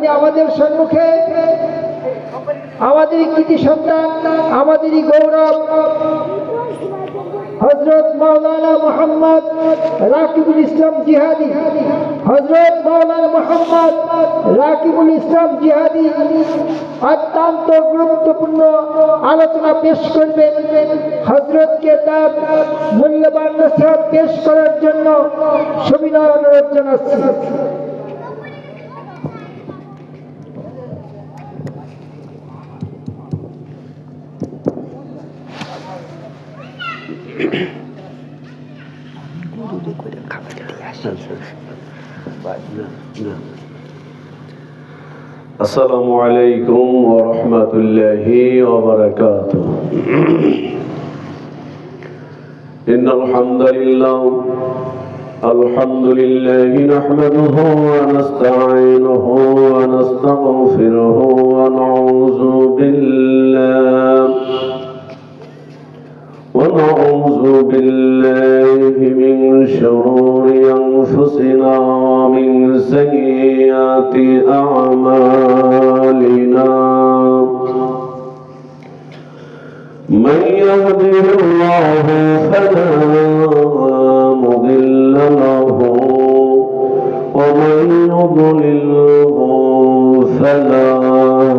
এখনই আমাদের সম্মুখে আমাদের কৃতি সন্তান, আমাদেরই গৌরব হযরত মাওলানা মুহাম্মদ রাকিবুল ইসলাম জিহাদি, হযরত মাওলানা মুহাম্মদ রাকিবুল ইসলাম জিহাদি অত্যন্ত গুরুত্বপূর্ণ আলোচনা পেশ করবেন। হযরতকে তার মূল্যবান নসিহত পেশ করার জন্য সবিনয় অনুরোধ জানাচ্ছি। আসসালামু আলাইকুম ওয়া রাহমাতুল্লাহি ওয়া বারাকাতুহু। ইন্নাল হামদালিল্লাহ আলহামদুলিল্লাহি নাহমাদুহু ওয়া নাস্তাঈনুহু ওয়া নাস্তাগফিরুহু ওয়া নাউযু بالله من شرور أنفسنا ومن سيئات أعمالنا من يهده الله فلا مضل له ومن يضلله فلا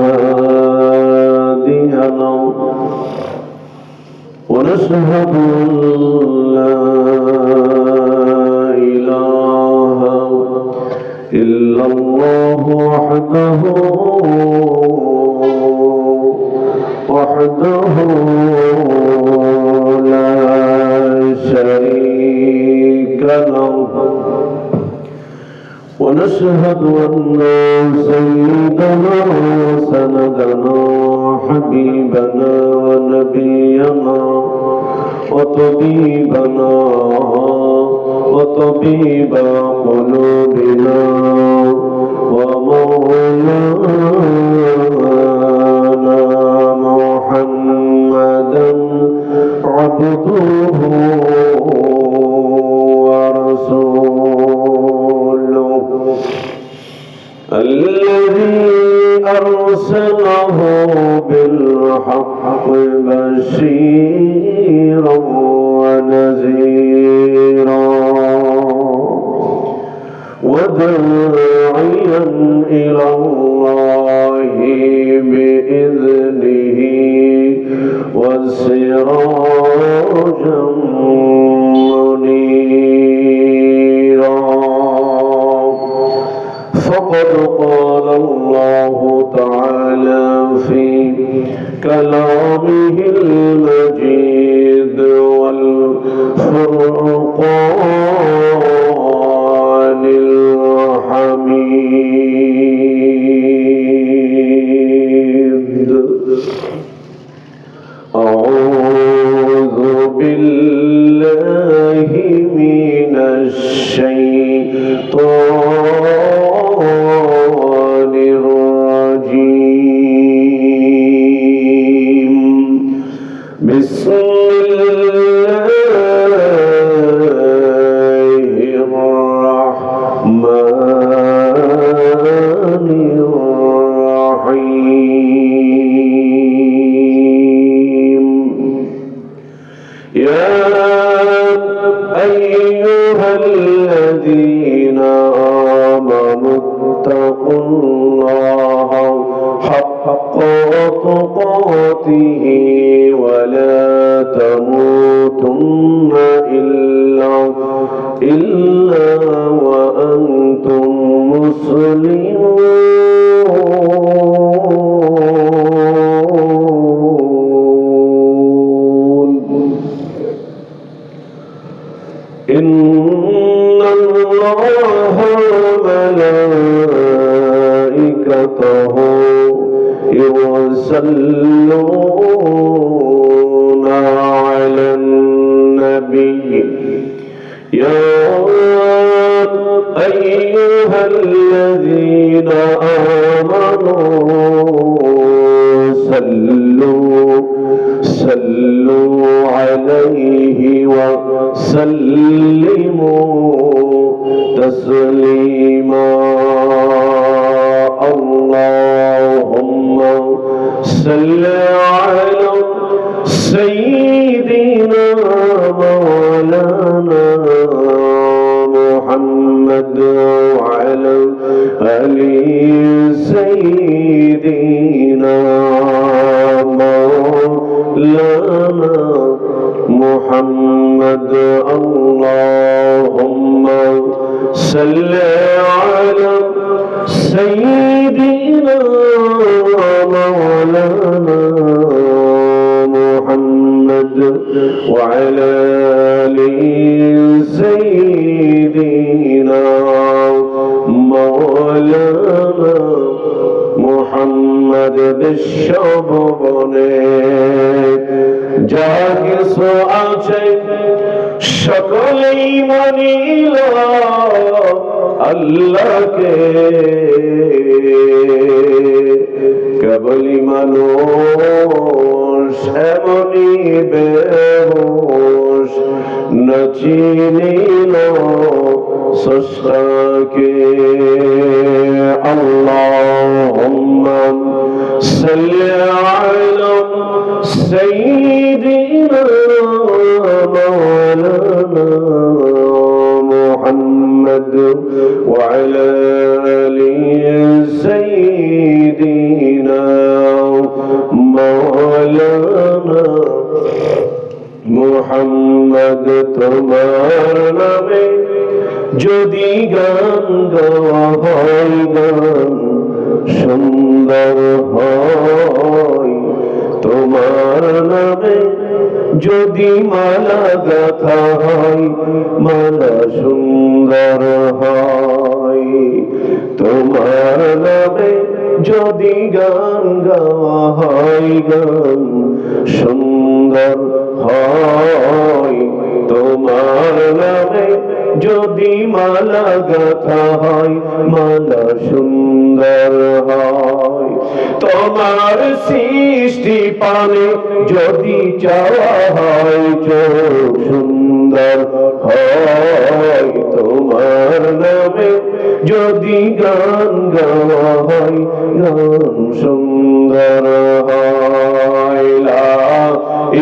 هادي له ونشهد أن لا إله إلا الله وحده لا شريك له ونشهد أن سيدنا وسندنا حبيبنا ونبينا وطبيبنا وطبيب قلوبنا ومولانا محمدا عبده ورسوله الذي أرسله بالحق بشيرا ونذيرا وداعيا إلى الله بإذنه وسراجا منيرا. فقد قال الله تعالى في كلامه المجيد والفرقان الحميد. أعوذ بالله من الشيطان الرجيم. بسم الله الرحمن الرحيم. يا أيها الذين آمنوا اتقوا الله حق تقاته ولا تموتن إلا وأنتم مسلمون. إن الله وملائكته يصلون على النبي. يا أيها الذين آمنوا صلوا عليه وسلموا تسليما. وعلى آل سيدنا مولانا محمد বিশ্বভুবনে যা কিছু আছে সকলেই মানিল আল্লাহকে, কেবলই মানুষ এমনি বেহুশ না চিনিল স্রষ্টাকে। আল্লাহুম্মা সাল্লি আলা সাইয়্যিদিনা মাওলানা মুহাম্মদ ওয়া আলা আলি সাইয়্যিদিনা মাওলানা মুহাম্মদ। তোমার নামে যদি গান গাওয়া হয় গান সুন্দর হয়, তোমার নামে যদি মালা গাথা হয় মালা সুন্দর হয়, তোমার নামে যদি গান গাওয়া হয় গান সুন্দর হয়, তোমার নামে যদি মালা গাথা হয় মালা সুন্দর হয়, তোমার সৃষ্টি পানে যদি চাওয়া হয় চোখ সুন্দর হয়, তোমার নামে যদি গান গাওয়া হয় গান সুন্দর হয়। লা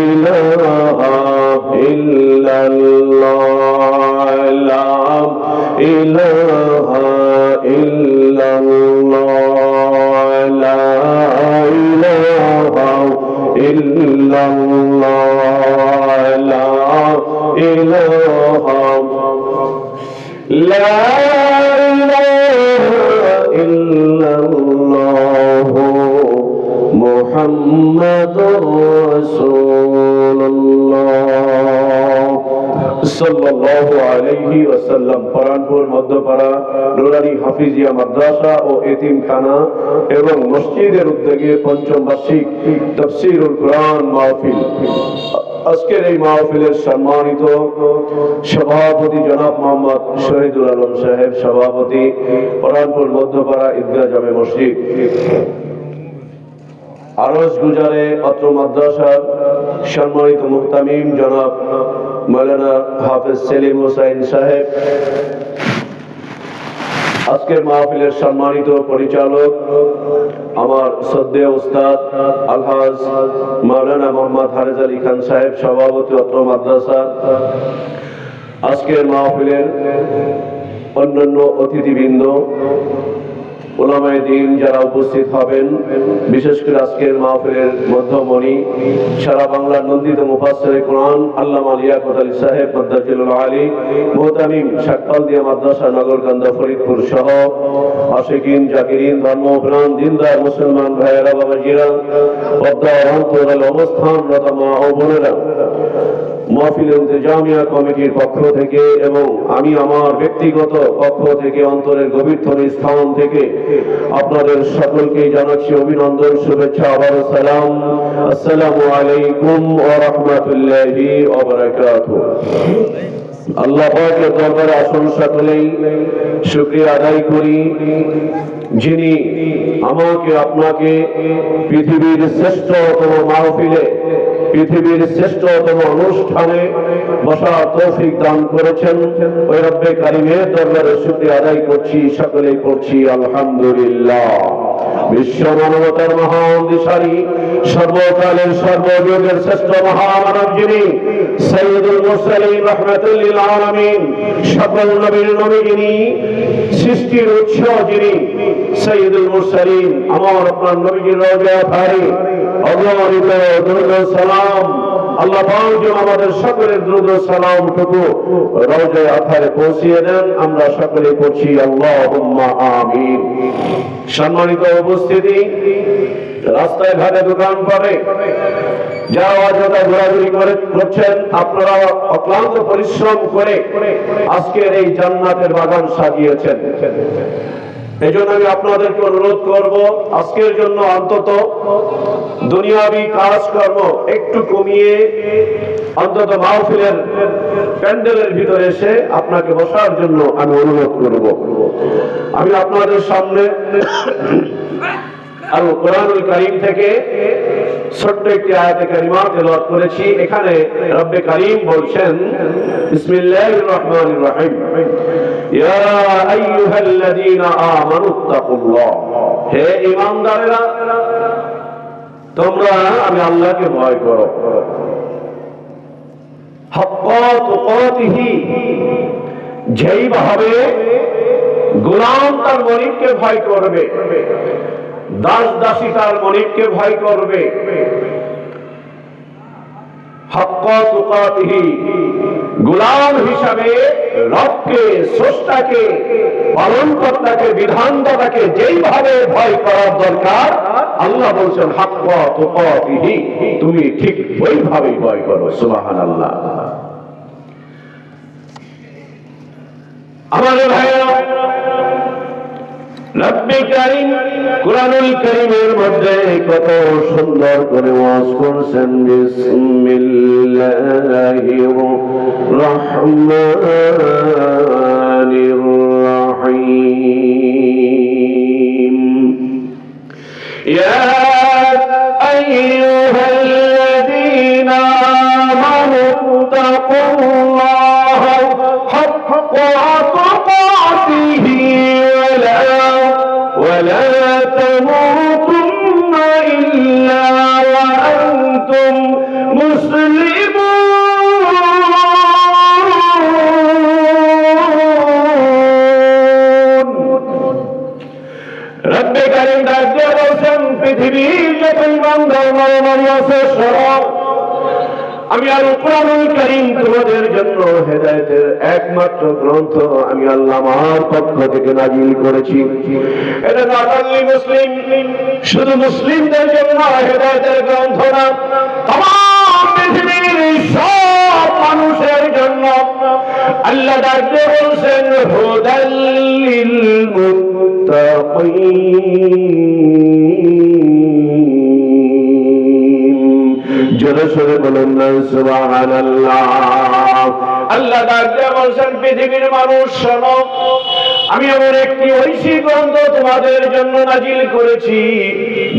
ইলাহা ইল্লাল্লাহ, লা ইলাহা ইল্লাল্লাহ, লা ইলাহা ইল্লাল্লাহ, লা ইলাহা লা ইলাহা ইল্লাল্লাহ মুহাম্মাদুর রাসূলুল্লাহ সাল্লাল্লাহু আলাইহি ওয়াসাল্লাম। পরানপুর মধ্যপাড়া নুরানি হাফিজিয়া মাদ্রাসা ও এতিমখানা এবং মসজিদের উদ্যোগে পঞ্চম বার্ষিক তাফসীরুল কুরআন মাহফিল। আজকের এই মাহফিলের সম্মানিত সভাপতি জনাব মোহাম্মদ শহীদুল আলম সাহেব, সভাপতি পরানপুর মধ্যপাড়া ঈদগাহ জামে মসজিদ। আরজ গুজারে অত্র মাদ্রাসার সম্মানিত মুহতামিম জনাব মাওলানা হাফেজ সেলিম হোসাইন সাহেব, আজকের মাহফিলের সম্মানিত পরিচালক আমার শ্রদ্ধেয় উস্তাদ আলহাজ মাওলানা মোহাম্মদ হারেজ আলী খান সাহেব, সভাপতি অত্র মাদ্রাসা, আজকের মাহফিলের অন্যান্য অতিথিবৃন্দ, উলামায়ে দ্বীন যারা উপস্থিত হবেন, বিশেষ করে আজকের মাহফিলের মধ্যমণি সারা বাংলার নন্দিত মুফাসসিরে কুরআন আল্লামা লিয়াকত আলী সাহেব মাদ্দাজিলুল আলী, মুহতামিম শাকপালদিয়া মাদ্রাসা নগরকান্দা ফরিদপুর সহ আশিকিন জাকিরিন ধর্মপ্রাণ দিনদার মুসলমান ভাইয়েরা বাবাজিরা, পদ্মা অন্তরাল অবস্থানরত মা ও বোনেরা, মাহফিল ইন্তেজামিয়া কমিটির পক্ষ থেকে এবং আমি আমার ব্যক্তিগত পক্ষ থেকে অন্তরের গভীরতম স্থান থেকে আপনাদের সকলকে জানাচ্ছি অভিনন্দন, শুভেচ্ছা, আবার সালাম। আসসালামু আলাইকুম ওয়া রাহমাতুল্লাহি ওয়া বারাকাতুহু। আল্লাহ পাকের দরবারে আসুন সকলেই শুকরিয়া আদায় করি, যিনি আমাকে আপনাকে পৃথিবীর শ্রেষ্ঠতম মাহফিলে, পৃথিবীর শ্রেষ্ঠতম অনুষ্ঠানে বসার তৌফিক দান করেছেন। ওই রব্বে কারিমের দরবারে শুকরিয়া আদায় করছি, সকলেই করছি আলহামদুলিল্লাহ। বিশ্ব মানবতার মহান দিশারি, সর্বকালের সর্বযুগের শ্রেষ্ঠ মহামানব যিনি, সাইয়্যিদুল মুরসালিন রাহমাতুল লিল আলামিন, সকল নবীর নবী যিনি, সৃষ্টির উৎস যিনি, সাইয়্যিদুল মুরসালিন আমার আপনার নবীজির রওজা পারি অগণিত দরুদ সালাম আল্লাহ পাক যেন আমাদের সকলের দরুদ সালাম টুকু রওজা আথারে পৌঁছিয়ে দেন, আমরা সকলে পড়ছি আল্লাহুম্মা আমিন। সম্মানিত উপস্থিতি, রাস্তায় ঘাটে দোকান পাবে যারা অযথা ঘোরাঘুরি করছেন, আপনারা অক্লান্ত পরিশ্রম করে আজকের এই জান্নাতের বাগান সাজিয়েছেন। এই জন্য আমি আপনাদেরকে অনুরোধ করব, আজকের জন্য অন্তত দুনিয়াবি কাজকর্ম একটু কমিয়ে অন্তত মাহফিলের প্যান্ডেলের ভিতরে এসে আপনাকে বসার জন্য আমি অনুরোধ করব। আমি আপনাদের সামনে আল কোরআনুল কারীম থেকে ছোট্ট একটি আয়াতে কারিমা তেলাওয়াত করেছি। এখানে রব্বে কারীম বলছেন, বিসমিল্লাহির রহমানির রহিম, ইয়া আইয়ুহাল্লাযীনা আমানুত্তাকুল্লাহ, হে ঈমানদারেরা তোমরা আমি আল্লাহকে ভয় করো, হাক্কা তুকাতিহি, যেইভাবে গোলাম তার মালিককে ভয় করবে, দাস দাসী তার মালিককে ভয় করবে। হাক্কা তুকাতিহি, গোলাম হিসাবে রবকে, স্রষ্টাকে, পালনকর্তাকে, বিধানদাতাকে যেইভাবে ভয় করার দরকার, আল্লাহ বলছেন হাক্কা তুকাতিহি, তুমি ঠিক ওইভাবেই ভয় করো। সুবহানাল্লাহ। আমাদের ভাইরা, রব্বে কারীম কুরআনুল কারীমের মধ্যে কত সুন্দর করে ওয়াজ করছেন। বিসমিল্লাহির রহমানির রহিম, ইয়া আইয়ুহাল্লাযীনা আমানুত্তাকুল্লাহা হাক্কা তুকাতিহি ولا تموتن إلا وأنتم مسلمون। রব্বে কারীম ডাকে বলছেন, পৃথিবীর যত ইমানদার নরনারী আছে সব আমি আল কোরআনুল কারীম তোমাদের জন্য হেদায়েতের একমাত্র গ্রন্থ আমি আল্লাহ আমার পক্ষ থেকে নাজিল করেছি। এটা নট অনলি মুসলিম, শুধু মুসলিমদের জন্য হেদায়েতের গ্রন্থ না, तमाम পৃথিবীর সব মানুষের জন্য। আল্লাহ ডাকে বলছেন, হুদাল লিল মুত্তাকিন। জোরে সোরে বলেন না সুবহানাল্লাহ। আল্লাহ ডাকে বলছেন, পৃথিবীর মানুষ শোনো, আমি এমন একটি ঐশী গ্রন্থ তোমাদের জন্য নাজিল করেছি,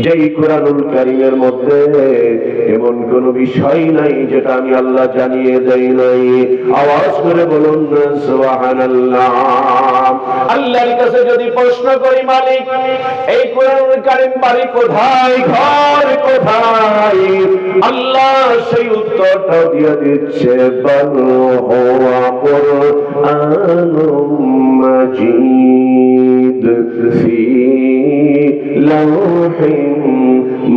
যেই কুরআনুল কারীমের মধ্যে এমন কোন বিষয় নাই যেটা আমি আল্লাহ জানিয়ে দেই নাই। আওয়াজ করে বলুন না সুবহানাল্লাহ। আল্লাহর কাছে যদি প্রশ্ন করি, মালিক এই কুরআনুল কারীম বাড়ি কোথায়, ঘর কোথায়, আল্লাহ সেই উত্তরটা দিয়ে দিচ্ছে, বাল হুয়া কুরআনুম মাজিদ ফি লাওহিন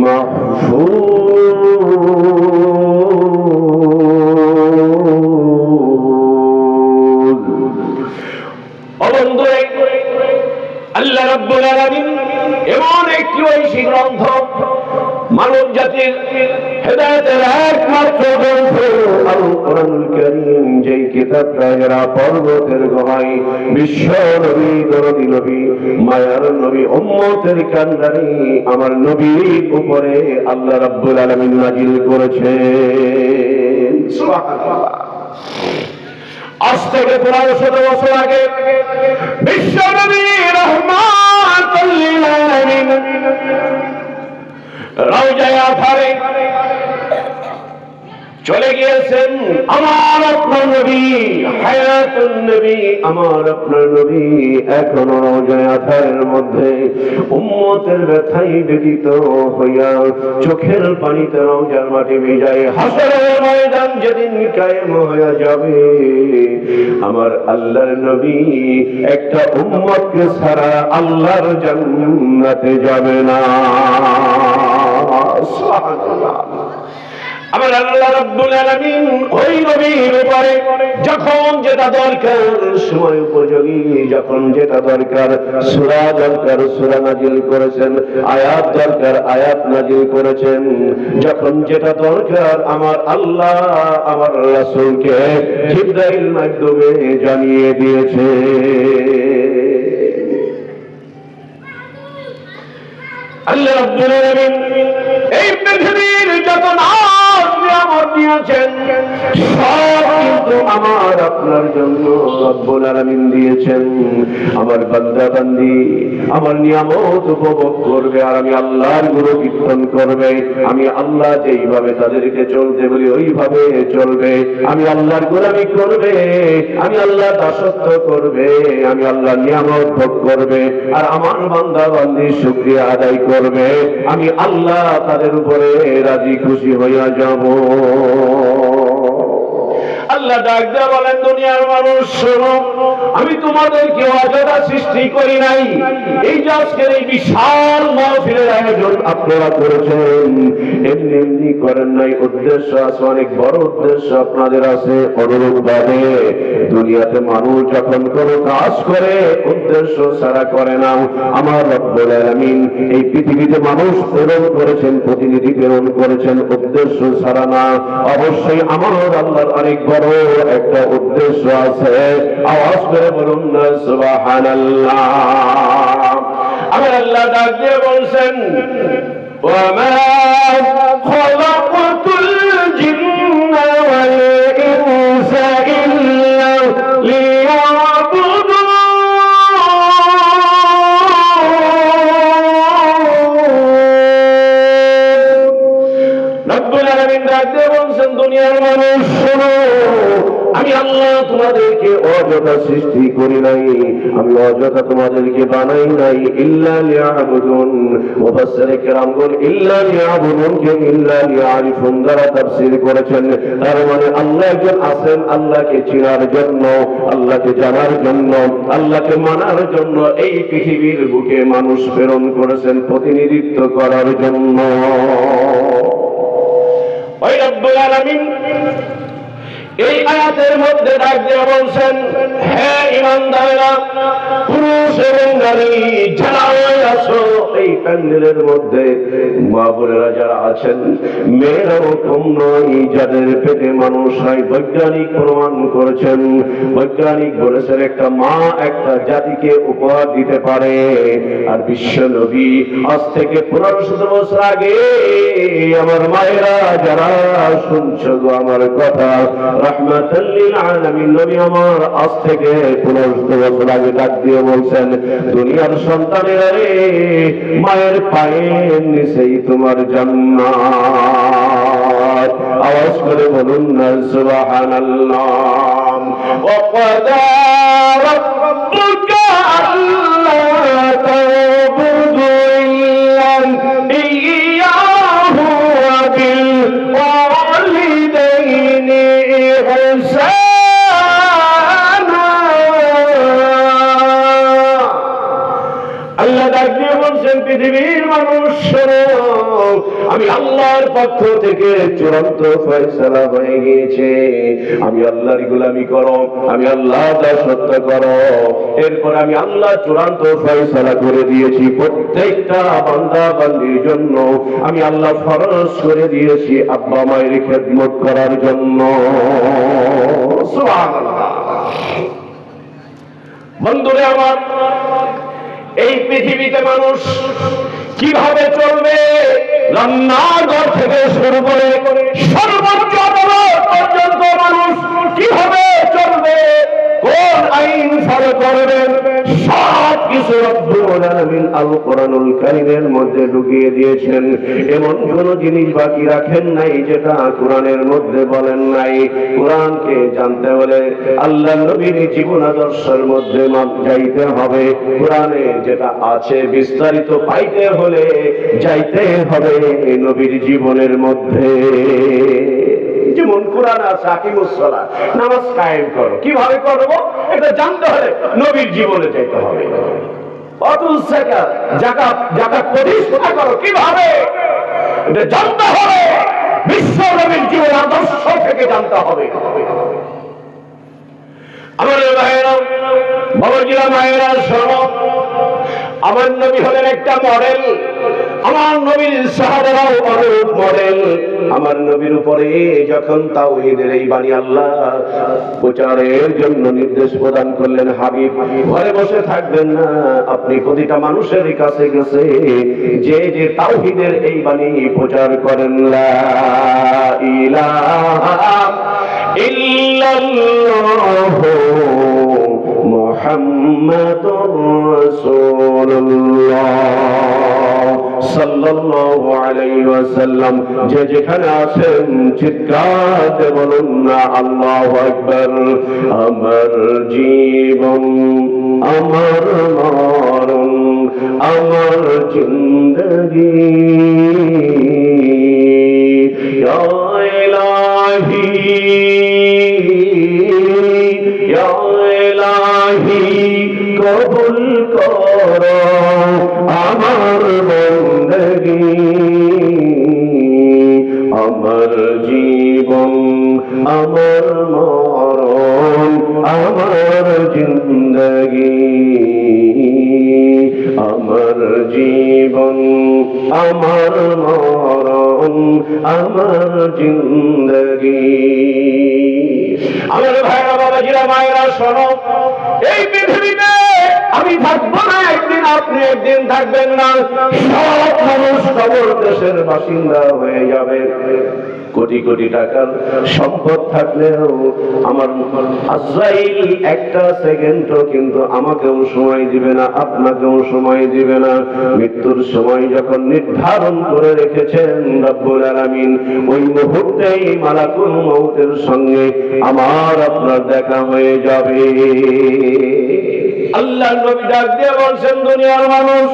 মাহফুজ। অবন্ধুরে, আল্লাহ রাব্বুল আলামিন এমন একটি ঐশী গ্রন্থ, মানব জাতির হেদায়েতের একমাত্র গ্রন্থ আল কোরআনুল কারীম, যেই কিতাবটা এরা পর্বতের গুহায় বিশ্ব নবী, দরদি নবী, মায়ার নবী, উম্মতের কান্ডারি আমার নবীর উপরে আল্লাহ রাব্বুল আলামিন নাজিল করেছেন। সুবহানাল্লাহ। আজ থেকে 1500 বছর আগে বিশ্ব নবী রাহমাতুল লিল আলামিন রওজায়ে আথারে চলে গিয়েছেন। আমার আপনার নবী, হায়াতুন নবী, আমার আপনার নবী এখনো রওজায়ে আথারের মধ্যে উম্মতের ব্যথায় ব্যথিত হইয়া চোখের পানিতে রওজার মাটি ভিজায়। হাসরের ময়দান যেদিন কায়েম হয়ে যাবে, আমার আল্লাহর নবী একটা উম্মতকে ছাড়া আল্লাহর জান্নাতে যাবে না। সুবহানাল্লাহ। আমার আল্লাহ রাব্বুল আলামিন ওই নবীর উপরে যখন যেটা দরকার সময় উপযোগী, যখন যেটা দরকার সূরা দরকার সূরা নাজিল করেছেন, আয়াত দরকার আয়াত নাজিল করেছেন। যখন যেটা দরকার আমার আল্লাহ আমার রাসূলকে জিবরাইল মাধ্যমে জানিয়ে দিয়েছে। আল্লাহ রাব্বুল আলামিন এই পৃথিবীর যত নাজ নিয়ামত দিয়েছেন সব কিন্তু আমার আপনার জন্য রব্বুল আলামিন দিয়েছেন। আমার বান্দা বান্দি আমার নিয়ামত উপভোগ করবে আর আমি আল্লাহর গুণকীর্তন করবে। আমি আল্লাহ যেইভাবে তাদেরকে চলতে বলি ওইভাবে চলবে। আমি আল্লাহর গোলামি করবে, আমি আল্লাহর দাসত্ব করবে, আমি আল্লাহর নিয়ামত ভোগ করবে আর আমার বান্দা বান্দি শুকরিয়া আদায় করবে। আমি আল্লাহ তাদের উপরে রাজি খুশি হইয়া যাব। আল্লাহ ডাক দিয়ে বলেন, দুনিয়ার মানুষ শোনো, আমি তোমাদেরকে অযথা সৃষ্টি করি নাই। এই যে আজকের এই বিশাল মাহফিলের আয়োজন আপনারা করেছেন এমনি এমনি করেন নাই, উদ্দেশ্য আছে, অনেক বড় উদ্দেশ্য আপনাদের আছে। অনুরূপভাবে দুনিয়াতে মানুষ যখন কোনো কাজ করে উদ্দেশ্য ছাড়া করে না। আমার রব্বুল আলামিন এই পৃথিবীতে মানুষ প্রেরণ করেছেন, প্রতিনিধি প্রেরণ করেছেন উদ্দেশ্য ছাড়া না। অবশ্যই আমার আল্লাহর অনেক বড় একটা উদ্দেশ্য আছে। আওয়াজ করে বলুন না সুবহানাল্লাহ। আমার আল্লাহ ডাক দিয়ে বলছেন, ওয়ামা খালাকাতুল জিন্না ওয়াল ইনসা ইল্লা লিয়াবুদুন। রব্বুল আলামিন ডাক দিয়ে বলছেন, দুনিয়ার মানুষ শোনো, আমি আল্লাহ তোমাদেরকে অযথা সৃষ্টি করি নাই, আমি অযথা তোমাদেরকে বানাই নাই। ইল্লা লিয়াবুদুন। মুফাসসিরে কেরামগণ ইল্লা লিয়াবুদুন কে ইল্লা লিয়ারিফুন দ্বারা তাফসীর করেছেন। তার মানে আল্লাহ একজন আছেন, আল্লাহকে চেনার জন্য, আল্লাহকে জানার জন্য, আল্লাহকে মানার জন্য এই পৃথিবীর বুকে মানুষ প্রেরণ করেছেন প্রতিনিধিত্ব করার জন্য। ওই রব্বুল আলামিন এই আয়াতের মধ্যে ডাক দিয়ে বলছেন, হে ঈমানদাররা, পুরুষ এবং নারী যারা আছো এই প্যান্ডেলের মধ্যে, মা বোনেরা যারা আছেন, মেয়েরাও কম নয় যাদের পেটে মানুষ হয়। বৈজ্ঞানিক প্রমাণ করেছেন, বৈজ্ঞানিক বলেছেন একটা মা একটা জাতিকে উপহার দিতে পারে। আর বিশ্ব নবী আজ থেকে 1500 বছর আগে আমার মায়েরা যারা শুনছো গো আমার কথা, রাহমাতাল লিল আলামিন নবী আমার আজ থেকে 1500 বছর আগে ডাক দিয়ে বলছেন, দুনিয়ার সন্তানেরা রে, মায়ের পায়ের নিচেই তোমার জান্নাত। আওয়াজ করে বলুন না সুবহানাল্লাহ। ওয়া ক্বাদা রাব্বুকা আল্লা তা'বুদু ইল্লা ইয়্যাহু ওয়া বিল ওয়ালিদাইনি ইহসানা। আল্লাহ ডাক দিয়ে বলছেন, পৃথিবীর মানুষ শোনো, আমি আল্লাহর পক্ষ থেকে চূড়ান্ত ফয়সালা হয়ে গিয়েছে। আমি আল্লাহর গোলামি করো, আমি আল্লাহর দাসত্ব করো। এরপর আমি আল্লাহ চূড়ান্ত ফয়সালা করে দিয়েছি প্রত্যেকটা বান্দা বান্দির জন্য। আমি আল্লাহ ফরজ করে দিয়েছি আব্বা মায়ের খেদমত করার জন্য। সুবহানাল্লাহ। বন্ধুরা আমার, এই পৃথিবীতে মানুষ কিভাবে চলবে, রান্নাঘর থেকে শুরু করে সর্বোচ্চ আদালত পর্যন্ত মানুষ কিভাবে চলবে, কোন আইন ফলো করবেন, সব কিছু রব্বুল আলামিন আল কোরআনুল কারীমের মধ্যে ঢুকিয়ে দিয়েছেন। এমন কোন জিনিস বাকি রাখেন নাই যেটা কোরআনের মধ্যে বলেন নাই। কোরআনকে জানতে হলে আল্লাহ নবীর জীবন আদর্শের মধ্যে যাইতে হবে। কোরআনে যেটা আছে বিস্তারিত পাইতে হলে যাইতে হবে নবীর জীবনের মধ্যে। যেমন কোরআন আছে আকিমুস সালাত, নামাজ কায়েম করো, কিভাবে করব এটা জানতে হলে নবীর জীবনে যেতে হবে। অতুল যাকাত প্রতিষ্ঠা করো, কিভাবে এটা জানতে হবে বিশ্ব নবীর জীবন আদর্শ থেকে জানতে হবে। আমার ভাইয়েরা, বাবাজিরা, মায়েরা, শোনো, আমার নবী হলেন একটা মডেল, আমার নবীর সাহাবারাও অনুরূপ মডেল। আমার নবীর উপরে যখন তাওহীদের এই বাণী আল্লাহ প্রচারের জন্য নির্দেশ প্রদান করলেন, হাবিব ঘরে বসে থাকবেন না, আপনি প্রতিটা মানুষের কাছে গেছে যে যে তাওহীদের এই বাণী প্রচার করেন, লা ইলাহা ইল্লাল্লাহু মুহাম্মাদুর রাসূলুল্লাহ সাল্লাল্লাহু আলাইহি ওয়াসাল্লাম। যে যেখানে আছেন চিৎকার দিয়ে বলুন না আল্লাহু আকবার। আমার জীবন, আমার মরণ, আমার জিন্দেগি, ইয়া ইলাহি, ইয়া ইলাহি কবুল করো আমার বন্দগি, আমার জীবন, আমার মরণ, আমার জিন্দগি, আমার জীবন, আমার মরণ, আমার জিন্দগি। আমার ভাইরা, বাবাজিরা, মায়েরা, শোনো, এই পৃথিবীতে আমি থাকবো না একদিন, আপনি একদিন থাকবেন না, সব মানুষ কবর দেশের বাসিন্দা হয়ে যাবে। কোটি কোটি টাকার সম্পদ থাকলেও আমার আজরাইল একটা সেকেন্ডও কিন্তু আমাকেও সময় দিবে না, আপনাকেও সময় দিবে না। মৃত্যুর সময় যখন নির্ধারণ করে রেখেছেন রব্বুল আলামিন, ওই মুহূর্তেই মালাকুল মউতের সঙ্গে আমার আপনার দেখা হয়ে যাবে। আল্লাহ নবী ডাক দিয়ে বলছেন, দুনিয়ার মানুষ,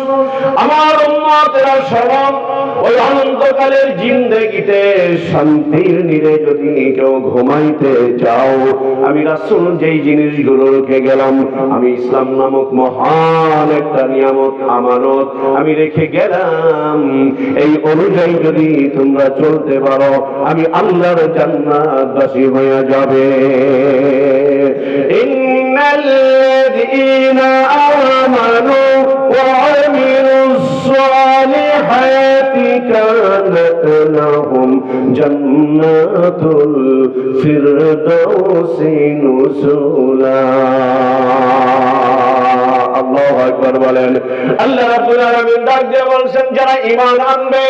আমার উম্মতেরা শোনো, ওই অনন্তকালের জিন্দেগিতে শান্তির নীড়ে যদি কেউ ঘুমাইতে চাও, আমি রাসূল যেই জিনিসগুলো রেখে গেলাম, আমি ইসলাম নামক মহান একটা নিয়ামত, আমানত আমি রেখে গেলাম, এই অনুযায়ী যদি তোমরা চলতে পারো, আমি আল্লাহর জান্নাতবাসী হয়ে যাবে। ইন্নাল্লাযীনা আমানু ওয়া আমিলুস সালিহাতি কানাত লাহুম জান্নাতুল ফিরদাউসি নুজুলা। আল্লাহু আকবার বলেন। আল্লাহ রাব্বুল আলামিন ডাক দিয়ে বলছেন, যারা ঈমান আনবে,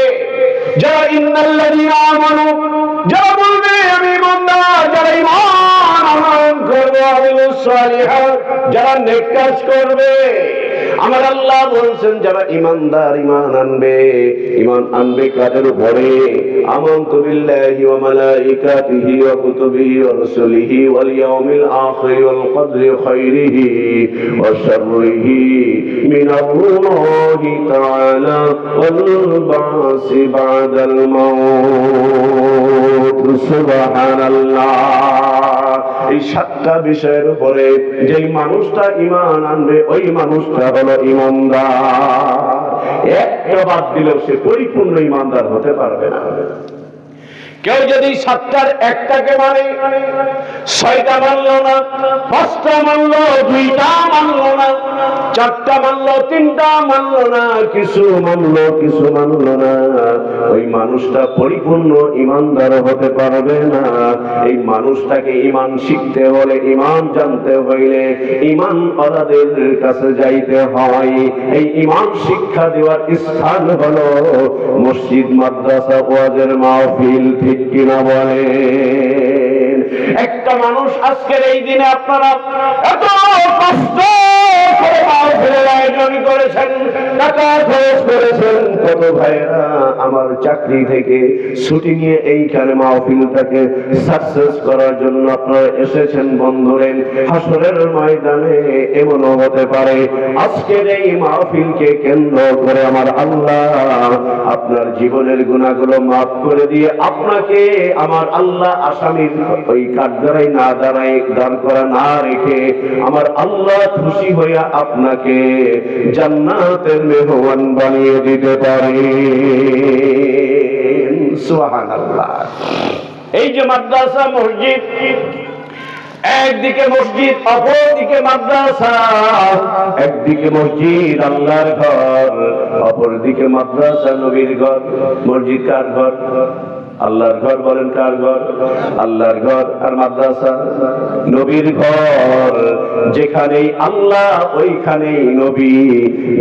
যারা ইন্নাল্লাযীনা আমানু, যারা বলবে আমি ঈমানদার, যারা ঈমান আনয়ন করবে, আমিলুস সালিহাত, যারা নেক কাজ করবে, আমার আল্লাহ বলছেন যারা ঈমানদার, ঈমান আনবে। ঈমান আনবে কাদের উপরে? আমানতু বিল্লাহি ওয়া মালাইকাতিহি ওয়া কুতুবিহি ওয়া রাসূলিহি ওয়াল ইয়াউমিল আখির ওয়াল কদরি খাইরিহি ওয়া শাররিহি মিনাল্লাহি তাআলা ওয়াল বা'সি বা'দাল মাউত। সুবহানাল্লাহ। এই সাতটা বিষয়ের উপরে যেই মানুষটা ঈমান আনবে, ওই মানুষটা হলো ঈমানদার। একটা বাদ দিলেও সে পরিপূর্ণ ঈমানদার হতে পারবে না। কেউ যদি সাতটার একটাকে মানে, ছয়টা মানল না, পাঁচটা মানল, দুইটা মানল না, চারটা মানল, তিনটা মানল না, কিছু মানল, কিছু মানল না, ওই মানুষটা পরিপূর্ণ ঈমানদার হতে পারবে না। এই মানুষটাকে ঈমান শিখতে হলে, ঈমান জানতে হইলে ঈমান ওয়ালাদের কাছে যাইতে হয়। এই ঈমান শিক্ষা দেওয়ার স্থান হলো মসজিদ, মাদ্রাসা, ওয়াজের মাহফিল। ঠিক কিনা বলেন? একটা মানুষ আজকের এই দিনে আপনারা এত কষ্ট করে মাহফিলের আয়োজন করেছেন, টাকা খরচ করেছেন, কত ভাইরা আমার চাকরি থেকে ছুটি নিয়ে এইখানে মাহফিলটাকে সাকসেস করার জন্য আপনারা এসেছেন। বন্ধুরেন, হাসরের ময়দানে এমনও হতে পারে আজকের এই মাহফিলকে কেন্দ্র করে আমার আল্লাহ আপনার জীবনের গুনাহগুলো মাফ করে দিয়ে আপনাকে আমার আল্লাহ আসামির ওই কাঠগড়ায় না দাঁড়ায়, দাঁড় করা না রেখে আমার আল্লাহ খুশি হইয়া আপনাকে জান্নাতের মেহমান বানিয়ে দিতে পারে। সুবহানাল্লাহ। এই যে মাদ্রাসা মসজিদ, একদিকে মসজিদ অপরদিকে মাদ্রাসা, একদিকে মসজিদ আল্লাহর ঘর, অপরদিকে মাদ্রাসা নবীর ঘর। মসজিদ কার ঘর? আল্লাহর ঘর। বলেন কার ঘর? আল্লাহর ঘর। আর মাদ্রাসা নবীর ঘর। যেখানেই আল্লাহ ওইখানেই নবী,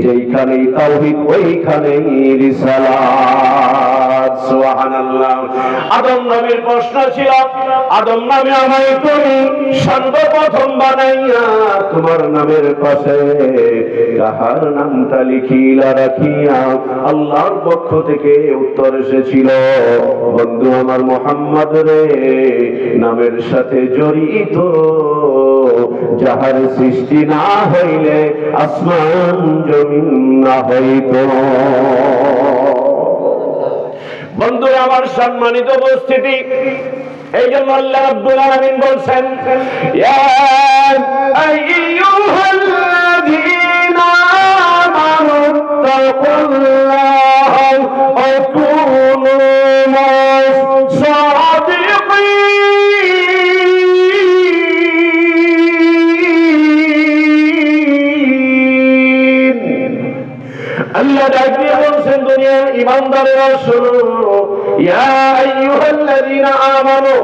যেখানেই তাওহীদ ওইখানেই রিসালাত। সুবহানাল্লাহ। আদম নবীর প্রশ্ন ছিল, আদম নামে আমায় তুমি সর্বপ্রথম বানাইয়া তোমার নামের পাশে কাহার নামটা লিখিলা রাখিয়া? আল্লাহর পক্ষ থেকে উত্তর এসেছিল, বন্ধু আমার মুহাম্মদ রে, নামের সাথে জড়িত যাহার সৃষ্টি না হইলে আসমান জমিন না হইত। বন্ধুরা আমার সম্মানিত উপস্থিতি, এই জন্য আল্লাহ রাব্বুল আলামিন বলছেন, ইয়া আইয়ুহাল্লাযীনা আমানু তাকুল্লাহা ওয়া কুনু মা'আস-সাদিকিন। আল্লাহ ডাকিয়ে বলছেন, দুনিয়ার ঈমানদারেরা শোনো, ইয়া আইয়ুহাল্লাযীনা আমানু,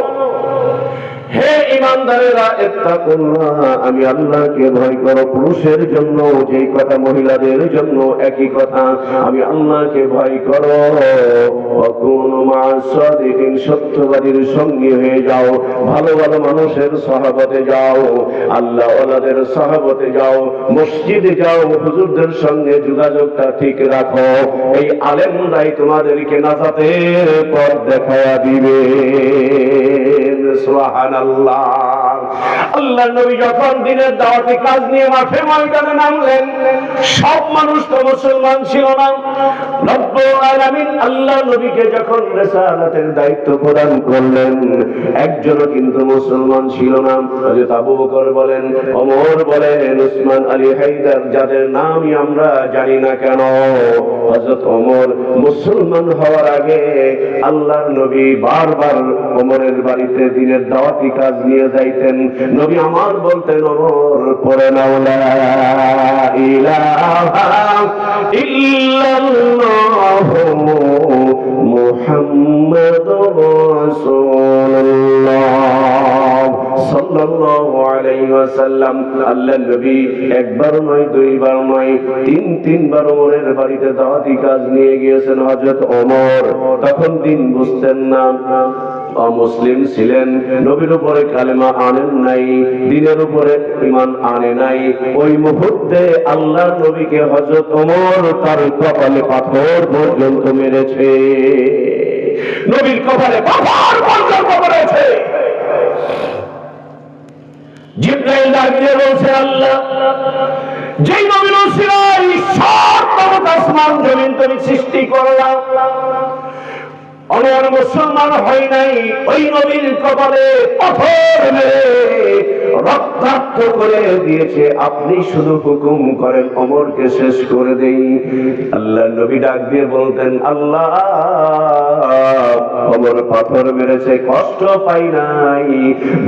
হে ঈমানদারেরা, ইত্তাকুল্লাহ, আমি আল্লাহকে ভয় করো। পুরুষের জন্য যেই কথা, মহিলাদের জন্য একই কথা, আমি আল্লাহকে ভয় করো। ওয়া কুনু মা'আস-সাদিকিন, সত্যবাদীর সঙ্গী হয়ে যাও, ভালো ভালো মানুষের সহবতে যাও, আল্লাহ ওয়ালাদের সহবতে যাও, মসজিদে যাও, হুজুরদের সঙ্গে যোগাযোগটা ঠিক রাখো। এই আলেমরাই তোমাদেরকে নাজাতের পথ দেখায়া দিবে। সুবহানাল্লাহ। আল্লাহ নবী যখন দিনের দাওয়াতি কাজ নিয়ে মাঠে ময়দানে নামলেন, সব মানুষ তো মুসলমান ছিল না। রব্বুল আলামিন আল্লাহ নবীকে যখন রিসালাতের দায়িত্ব প্রদান করলেন, একজনও কিন্তু মুসলমান ছিল না। হযরত আবু বকর বলেন, ওমর বলেন, উসমান, আলী, হায়দার, যাদের নামই আমরা জানি না কেন, হযরত ওমর মুসলমান হওয়ার আগে আল্লাহর নবী বারবার ওমরের বাড়িতে দিনের দাওয়াতি কাজ নিয়ে যাইতেন। নবী আমার বলতেন, ওমর পড়ে নাও লা ইলাহা ইল্লাল্লাহু মুহাম্মাদুর রাসূলুল্লাহ সাল্লাল্লাহু আলাইহি ওয়াসাল্লাম। আল্লাহর নবী একবার নয়, দুইবার নয়, তিনবার ওমরের বাড়িতে দাওয়াতি কাজ নিয়ে গিয়েছেন হযরত ওমর। তখন দিন বুঝতেন না, অমুসলিম ছিলেন, নবীর উপরে কালেমা আনেন নাই, দ্বীনের উপরে ঈমান আনে নাই। ওই মুহূর্তে আল্লাহর নবীকে হযরত ওমর তার কপালে পাথর পর্যন্ত মেরেছে। নবীর কপালে পাথর পর্যন্ত মেরেছে। জিবরাইল ডাক দিয়ে বলছে, আল্লাহ, যেই নবীর উসিলায় সর্বপ্রথম আসমান জমিন তুমি সৃষ্টি করলা, ওমর মুসলমান হয় নাই, ওই নবীর কপালে পাথর মেরে রক্তাক্ত করে দিয়েছে, আপনি শুধু হুকুম করেন ওমরকে শেষ করে দেই। আল্লাহ নবী ডাক দিয়ে বলতেন, আল্লাহ, ওমর পাথর মেরেছে, কষ্ট পাই নাই,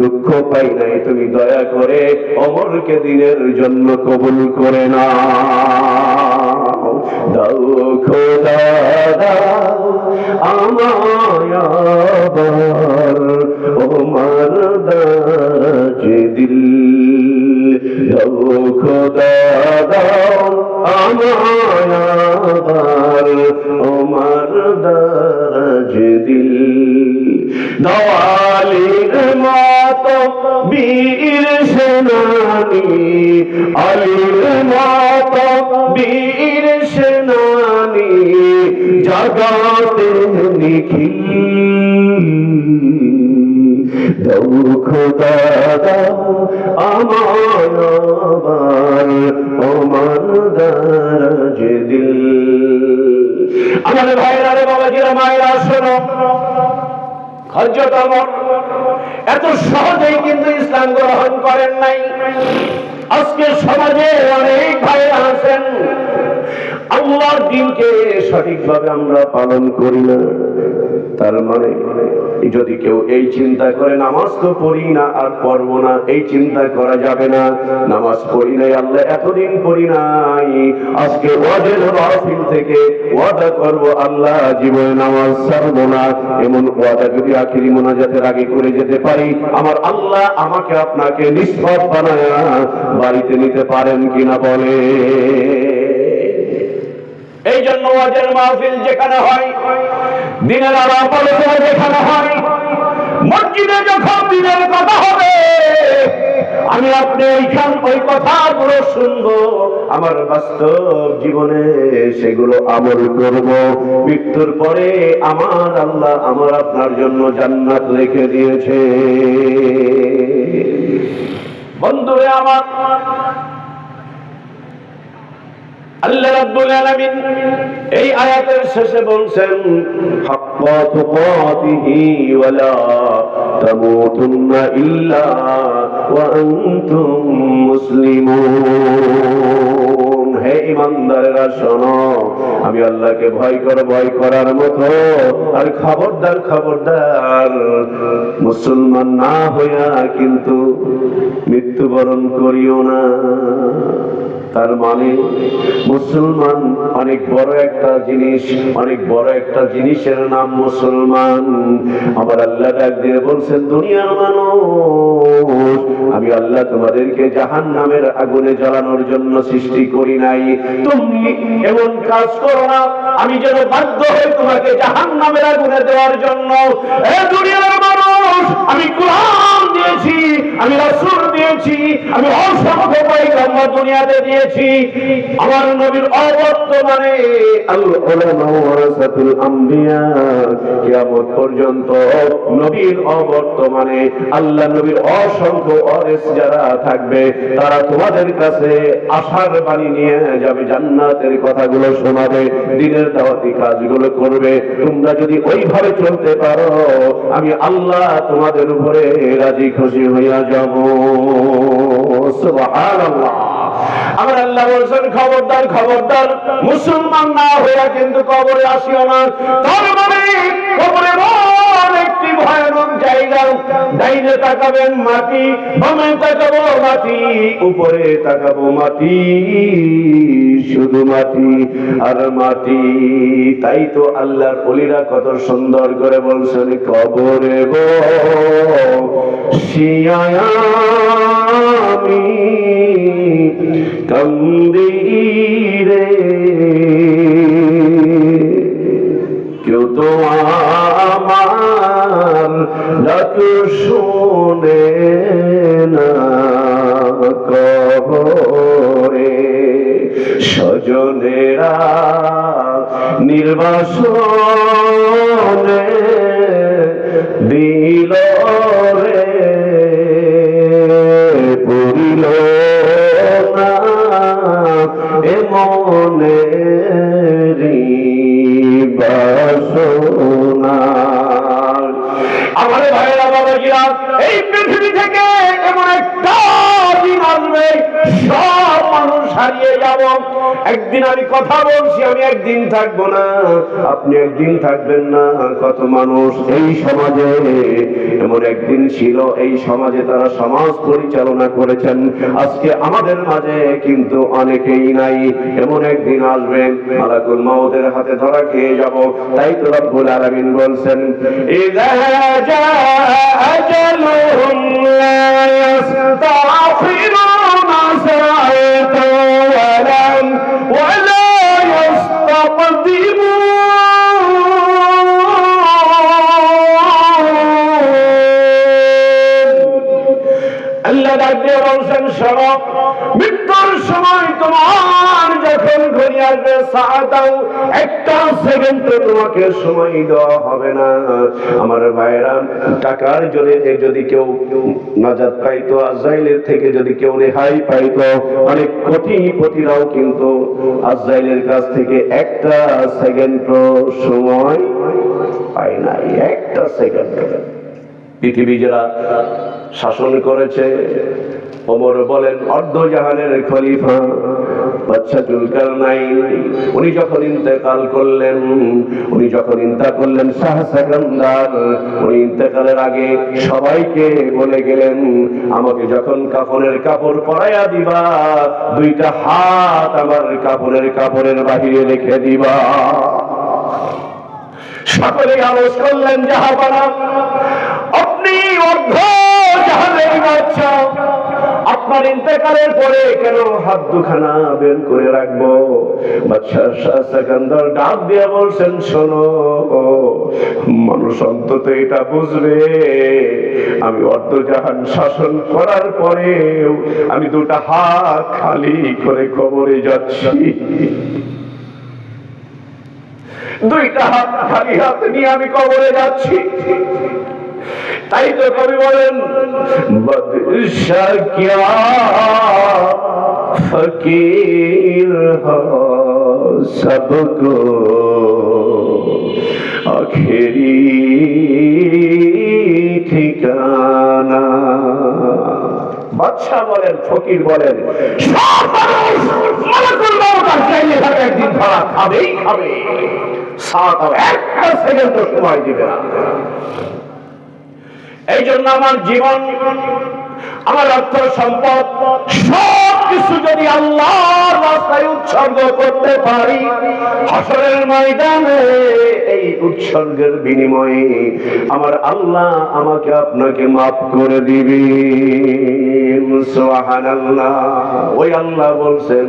দুঃখ পাই নাই, তুমি দয়া করে ওমরকে দিনের জন্য কবুল করে নাও। দাও খোদা দাও আমায় আবার ওমর দাজ দিল। দাও খোদা দাও আমায় আবার ওমর দাজ দিল। দওয়ালির মতো বীর সেনানী, আলীর মতো বীর সেনানী, জাগাতে নিখিল। দাও খোদা দাও আমায় আবার ওমর দাজ দিল। আমাদের ভাইরা রে, বাবাজিরা, মায়েরা, শোনো, হযরত ওমর এত সহজেই কিন্তু ইসলাম গ্রহণ করেন নাই। আজকে সমাজে অনেক ভাইরা আছেন, আল্লাহর দিনকে সঠিকভাবে আমরা পালন করি না, তার মানে যদি কেউ এই চিন্তা করে নামাজ তো পড়ি না আর পড়বো না, এই চিন্তা করা যাবে না। নামাজ পড়ি নাই আল্লাহ এতদিন পড়ি নাই, আজকে ওয়াজের মাহফিল থেকে ওয়াদা করব আল্লাহ জীবনে নামাজ ছাড়বো না। এমন ওয়াদা যদি আখিরি মোনাজাতের আগে করে যেতে পারি, আমার আল্লাহ আমাকে আপনাকে নিষ্পাপ বানায় বাড়িতে নিতে পারেন কিনা বলে। এই জন্য ওয়াজের মাহফিল যেখানে হয়, দিনের আলাপ আলোচনা যেখানে হয়, মসজিদে যখন দিনের কথা হবে, আমি আপনি ওই কথাগুলো শুনবো, আমার বাস্তব জীবনে সেগুলো আমল করব। মৃত্যুর পরে আমার আল্লাহ আমার আপনার জন্য জান্নাত রেখে দিয়েছে। বন্ধুরে আমার, আল্লাহ রাব্বুল আলামিন এই আয়াতের শেষে বলছেন, হাক্কা তুকাতিহি ওয়া লা তামুতুন্না ইল্লা ওয়া আনতুম মুসলিমুন। হে ঈমানদারেরা শোনো, আমি আল্লাহকে ভয় করো, ভয় করার মতো, আর খবরদার খবরদার মুসলমান না হইয়া কিন্তু মৃত্যুবরণ করিও না। তার মানে মুসলমান অনেক বড় একটা জিনিস, অনেক বড় একটা জিনিসের নাম মুসলমান। আবার আল্লাহ ডাক দিয়ে বলছেন, দুনিয়ার মানুষ, আমি আল্লাহ তোমাদেরকে জাহান্নামের আগুনে জ্বালানোর জন্য সৃষ্টি করি নাই। তুমি এমন কাজ করো না আমি যেন বাধ্য হই তোমাকে জাহান্নামের আগুনে দেওয়ার জন্য। এ দুনিয়ার মানুষ, আমি কোরআন দিয়েছি, আমি রাসূল দিয়েছি, আমি অসংখ্য পয়গম্বর দুনিয়াতে দিয়েছি। আমার নবীর অবর্তমানে আল উলামা ওয়ারাসাতুল আম্বিয়া, কিয়ামত পর্যন্ত নবীর অবর্তমানে আল্লাহ নবীর অসংখ্য ওয়ারিস যারা থাকবে, তারা তোমাদের কাছে আশার বাণী নিয়ে যাবে, জান্নাতের কথাগুলো শোনাবে, দ্বীনের দাওয়াতি কাজগুলো করবে। তোমরা যদি ওইভাবে চলতে পারো, আমি আল্লাহ তোমাদের উপরে রাজি খুশি হইয়া যাব। সুবহানাল্লাহ। আমার আল্লাহ বলছেন, খবরদার খবরদার মুসলমান না হইয়া কিন্তু কবরে আসিও না। তার মানে কবরে একটি ভয়ানক জায়গা। ডাইনে তাকাবেন মাটি, বামে তাকাবো মাটি, উপরে তাকাবো মাটি, শুধু মাটি আর মাটি। তাই তো আল্লাহর ওলিরা কত সুন্দর করে বলছেন, কবরে বসিয়া আমি কান্দি রে, কেউ তো আমার ডাক শুনে না, কবরে স্বজনেরা নির্বাসনে দিল রে, পড়িল না এমনেরি বাসনা। আমার ভাইরা বাবাজিরা, এই পৃথিবী থেকে এমন একটা দিন আসবে, সব মানুষ হারিয়ে যাব। একদিন আমি কথা বলছি, আমি একদিন থাকবো না, আপনি একদিন থাকবেন না। কত মানুষ এই সমাজে এমন একদিন ছিল, এই সমাজে তারা সমাজ পরিচালনা করেছেন, আজকে আমাদের মাঝে কিন্তু অনেকেই নাই। এমন একদিন আসবে, মালাকুল মউতের হাতে ধরা খেয়ে যাব। তাই তো রব্বুল আলামিন বলছেন, ইযা জাআ আজালুহুম লা ইস্তাখিরুনা সাআতান ওয়া লা ইস্তাকদিমুন। আল্লাহ ডাকে বলছেন, শোনো, মৃত্যুর সময় তোমার যখন ঘড়ি আসবে, সাআতাও একটা সেকেন্ড তোমাকে সময় দেওয়া হবে না। আমার ভাইরা, টাকার জন্য যদি কেউ নাজাত পাইতো, আজরাইলের থেকে যদি কেউ রেহাই পাইতো, অনেক কোটিপতিরাও কিন্তু আজরাইলের কাছ থেকে একটা সেকেন্ড সময় পায় নাই, একটা সেকেন্ড। পৃথিবী যারা শাসন করেছে, ওমর বলেন অর্ধ জাহানের খলিফা, বাদশা জুলকারনাইন উনি যখন ইন্তেকাল করলেন, শাহ সেকান্দার উনি ইন্তেকালের আগে সবাইকে বলে গেলেন, আমাকে যখন কাফনের কাপড় পরাইয়া দিবা, দুইটা হাত আমার কাপড়ের বাহিরে রেখে দিবা। সকলেই আলোচ করলেন, জাহাপানা আপনি অর্ধ জাহানের বাদশা, আপনার ইন্তেকালের পরে কেন হাত দুখানা বের করে রাখবো? বাদশা শাহ সেকান্দার ডাক দিয়ে বলছেন, শোনো, মানুষ অন্তত এটা বুঝবে আমি অর্ধজাহান শাসন করার পরে আমি দুটা হাত খালি করে কবরে যাচ্ছি, দুইটা হাত খালি হাত নিয়ে আমি কবরে যাচ্ছি। তাই তো কবি বলেন, বাদশাহ কিয়া ফকির হো সবকো আখেরি ঠিকানা। বাদশাহ বলেন, ফকির বলেন, সব মানুষ মালাকুল মউত চাইলে তাকে একদিন ধরা খাবেই খাবে, সাত একটা সেকেন্ড সময় দিবে না। এই জন্য আমার জীবন, আমার অর্থ সম্পদ সব কিছু যদি আল্লাহর রাস্তায় উৎসর্গ করতে পারি, হাসরের ময়দানে এই উৎসর্গের বিনিময়ে আমার আল্লাহ আমাকে আপনাকে মাফ করে দিবে। সুবহানাল্লাহ। ওই আল্লাহ বলছেন,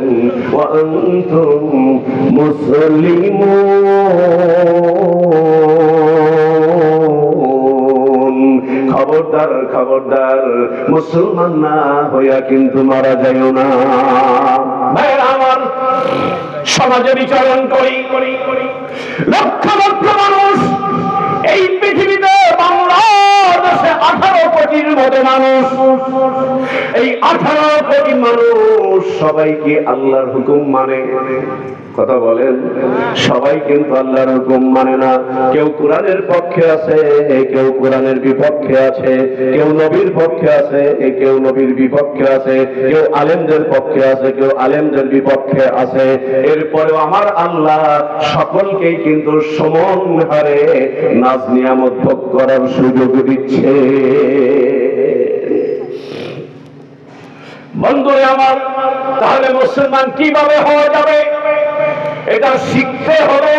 ওয়া আনতুম মুসলিমুন, খবরদার খবরদার মুসলমান না হইয়া কিন্তু মারা যাইও না। ভাইরা আমার, সমাজে বিচরণ করি, লক্ষ লক্ষ মানুষ এই পৃথিবীতে, বাংলাদেশে 18 কোটির মতো মানুষ, এই 18 কোটি মানুষ সবাই কি আল্লাহর হুকুম মানে? কথা বলেন, সবাই কিন্তু আল্লাহর হুকুম মানে না। কেউ কোরআনের পক্ষে আছে, কেউ কোরআনের বিপক্ষে আছে, কেউ নবীর পক্ষে আছে, কেউ নবীর বিপক্ষে আছে, কেউ আলেমদের পক্ষে আছে, কেউ আলেমদের বিপক্ষে আছে। এরপরেও আমার আল্লাহ সকলকেই কিন্তু সমান হারে নাজ নিয়ামত ভোগ করার সুযোগ দিচ্ছে। বন্ধুরা আমার, তাহলে মুসলমান কিভাবে হওয়া যাবে? এটা শিখতে হবে।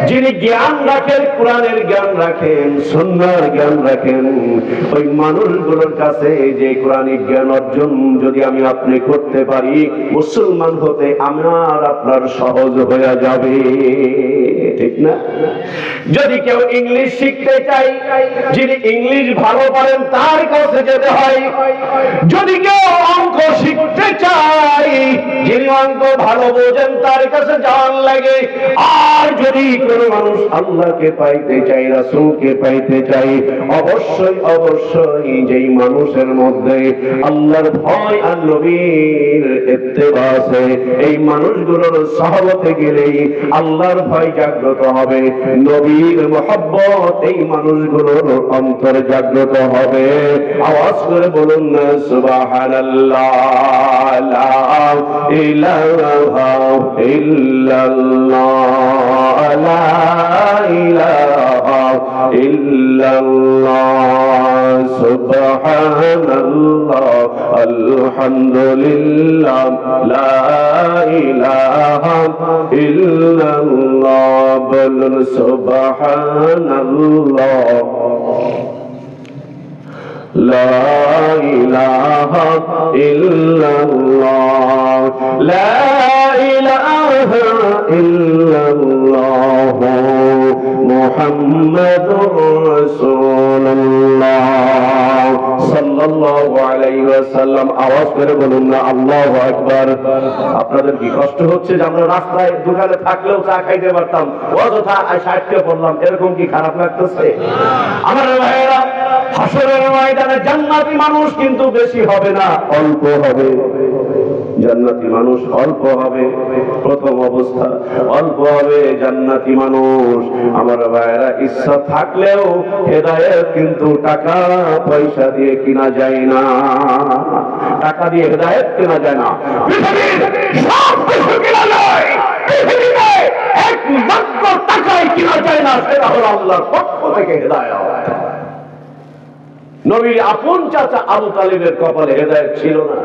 যিনি জ্ঞান রাখেন, কোরআনের জ্ঞান রাখেন, সুন্নাহর জ্ঞান রাখেন, ওই মানুষগুলোর কাছে যে কোরআনিক জ্ঞান অর্জন যদি আমি আপনি করতে পারি, মুসলমান হতে আমার আপনার সহজ হয়ে যাবে, ঠিক না? যদি কেউ ইংলিশ শিখতে চাই, যিনি ইংলিশ ভালো পারেন তার কাছে যেতে হয়। যদি কেউ অঙ্ক শিখতে চাই, যিনি অঙ্ক ভালো বোঝেন তার কাছে যাওয়ার লাগে। আর যদি কোনো মানুষ আল্লাহকে পাইতে চাই, রাসূলকে পাইতে চাই, অবশ্যই অবশ্যই যেই মানুষের মধ্যে আল্লাহর ভয় আর নবীর ইত্তেবা আছে, এই মানুষগুলোর সহবতে গেলেই আল্লাহর ভয় জাগ্রত হবে, নবীর মহব্বত এই মানুষগুলোর অন্তর জাগ্রত হবে। আওয়াজ করে বলুন না, সুবহানাল্লাহ, লা ইলাহা ইল্লাল্লাহ, লা ইলাহা ইল্লাল্লাহ, সুবহানাল্লাহ, আলহামদুলিল্লাহ, লা ইলাহা ইল্লাল্লাহ। বলুন সুবহানাল্লাহ, লা ইলাহা ইল্লাল্লাহ, লা ইলাহা ইল্লাল্লাহ, মুহাম্মাদুর রাসূলুল্লাহ সাল্লাল্লাহু আলাইহি ওয়াসাল্লাম। আওয়াজ করে বলুন না, আল্লাহু আকবার। আপনাদের কি কষ্ট হচ্ছে যে আমরা রাস্তায় দোকানে থাকলেও চা খাইতে পারতাম, অযথা সাইডকে পড়লাম, এরকম কি খারাপ লাগতেছে? আমার ভাইয়েরা, হাসরের ময়দানে জান্নাতি মানুষ কিন্তু বেশি হবে না, অল্প হবে। জান্নাতি মানুষ অল্প হবে, প্রথম অবস্থা অল্প হবে জান্নাতি মানুষ। আমার ভাইয়েরা, ইচ্ছা থাকলেও হেদায়েত কিন্তু টাকা পয়সা দিয়ে কিনা যায় না, টাকা দিয়ে হেদায়েত কেনা যায় না। পৃথিবীর সব কিছু কিনা যায়, পৃথিবীতে একমাত্র টাকায় কিনা যায় না, সেটা হলো আল্লাহর পক্ষ থেকে হেদায়েত। নবীর আপন চাচা আবু তালিবের কপালে হেদায়েত ছিল না।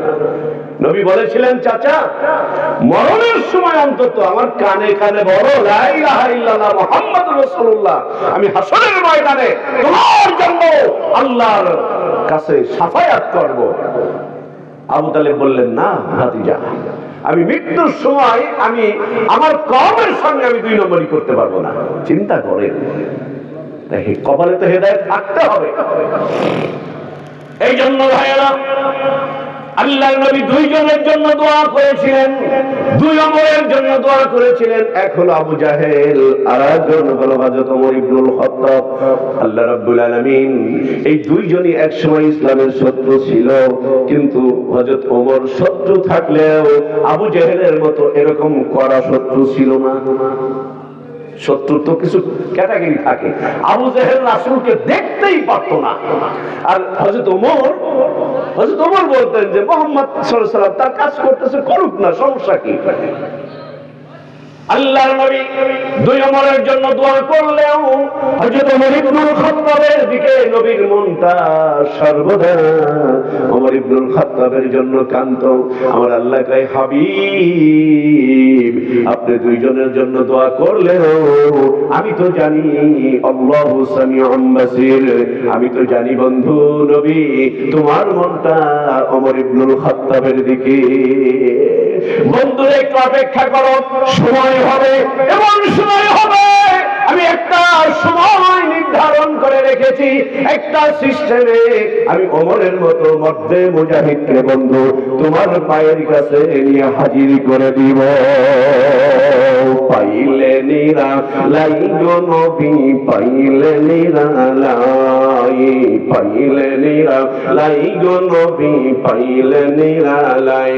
নবী বলেছিলেন, চাচা মরণের সময় অন্তত আমার কানে কানে বলো লা ইলাহা ইল্লাল্লাহ মুহাম্মাদুর রাসূলুল্লাহ, আমি হাসরের ময়দানে তোমার জন্য আল্লাহর কাছে শাফায়াত করব। আবু তালিব বললেন, না ভাতিজা, আমি মৃত্যুর সময় আমি আমার কওমের সঙ্গে আমি 2 নম্বরই করতে পারবো না। চিন্তা করেন, কপালে তো হেদায়েত থাকতে হবে। এই জন্য ভাইয়েরা, আল্লাহর নবী 2 জনের জন্য দোয়া করেছিলেন, 2 নম্বরের জন্য দোয়া করেছিলেন। এক হলো আবু জাহেল, আর একজন হলো হযরত ওমর ইবনুল খাত্তাব। আল্লাহ রাব্বুল আলামিন এই 2 জনই একসময় ইসলামের শত্রু ছিল, কিন্তু হযরত ওমর শত্রু থাকলেও আবু জাহেলের মতো এরকম কড়া শত্রু ছিল না। শত্রুর তো কিছু ক্যাটাগরি থাকে। আবু জাহেল রাসূলকে দেখতেই পারত না, আর হযরত ওমর বলতেন যে মুহাম্মদ সাল্লাল্লাহু আলাইহি ওয়াসাল্লাম তার কাজ করতেছে, করুক না, সমস্যা কি। আল্লাহর নবী 2 নম্বরের জন্য দোয়া করলেও হযরত ওমর ইবনুল খাত্তাবের দিকে নবীর মনটা সর্বদা ওমর ইবনুল খাত্তাবের জন্য কান্ত। আমার আল্লাহ কয়, হাবিব আপনি 2 জনের জন্য দোয়া করলেও আমি তো জানি আল্লাহু সামিউন বাসীর, আমি তো জানি বন্ধু নবী তোমার মনটা ওমর ইবনুল খাত্তাবের দিকে। বন্ধু একটু অপেক্ষা করো, সময় হবে, এমন সময় হবে। আমি একটা সময় নির্ধারণ করে রেখেছি, একটা সিস্টেমে আমি ওমরের মতো মধ্যে মুজাহিদকে বন্ধু তোমার পায়ের কাছে নিয়ে হাজির করে দিব। পাইলে নিরা লাই গো নবী, পাইলে নিরা লাই, পাইলে নিরা লাই গো নবী, পাইলে নিরা লাই।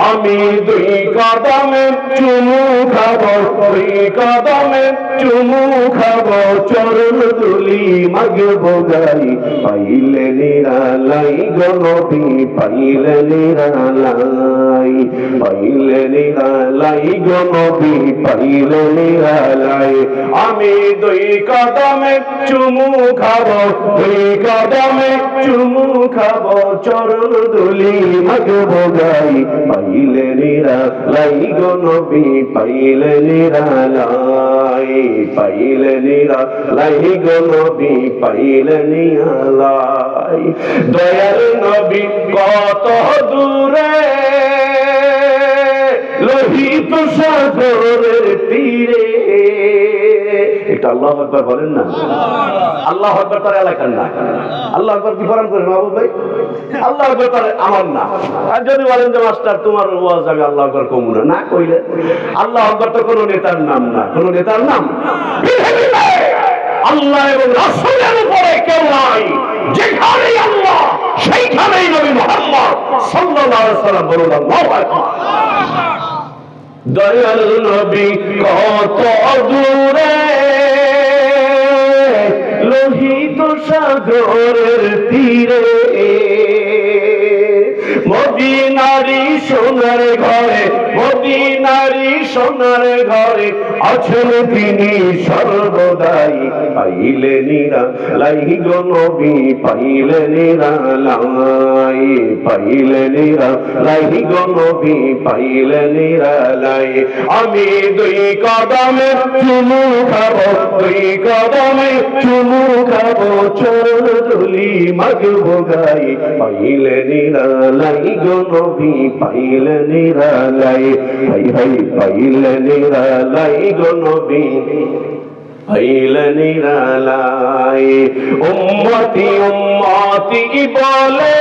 আমি 2 কদমে চুমু খাবো, 2 কদমে চুমু খাবো, চরণ ধুলি মাগবো গাই। পাইলে নিরা লাই গো নবী, পাইলে নিরা লাই, পাইলে নিরা লাই গো নবী, পাইলে নিরা লাই। আমি 2 কদমে চুমু খাবো, 2 কদমে চুমু খাবো, চরণ ধুলি মাগবো গাই। পাইলে নিরা লাই গো নবী, পাইলে নিরা লাই, পাইলে নিরা লাই গো নবী, পাইলে নিরা লাই। দয়াল নবী কত দূরে, লোহিত সাগরের তীরে। এটা আল্লাহু আকবার বলেন না? আল্লাহু আকবার তার এলাকার না। আল্লাহু আকবার কি ফরান করেন বাবু ভাই? আল্লাহু আকবার তার আমার না। আর যদি বলেন যে মাস্টার তোমার ওয়াজ আমি আল্লাহু আকবার কমু না, না কইলে আল্লাহু আকবার তো কোনো নেতার নাম না, কোনো নেতার নাম। আল্লাহ এবং রাসূলের উপরে কেউ নাই। যেখানেই আল্লাহ সেইখানেই নবী মুহাম্মদ সাল্লাল্লাহু আলাইহি ওয়াসাল্লাম। বলুন আল্লাহু আকবার। দয়াল নবী কত দূরে, লোহিত সাগরের তীরে। মদিনারি সোনার ঘরে, মদিনারি সোনার ঘরে আছেন তিনি সর্বদাই। পাইলে নিরা লাই গো নবী, পাইলে নিরা লাই, পাইলে নিরা লাই গো নবী, পাইলে নিরা লাই। আমি 2 কদমে চুমু খাবো, 2 কদমে চুমু খাবো, চরণ ধুলি মাগবো গাই। পাইলে নিরা লাই গো নবী, পাইলে নিরা লাই, হাই হাই পাইলে নিরা লাই গো নবী, পাইলে নিরা লাই। উম্মতি উম্মতি বলে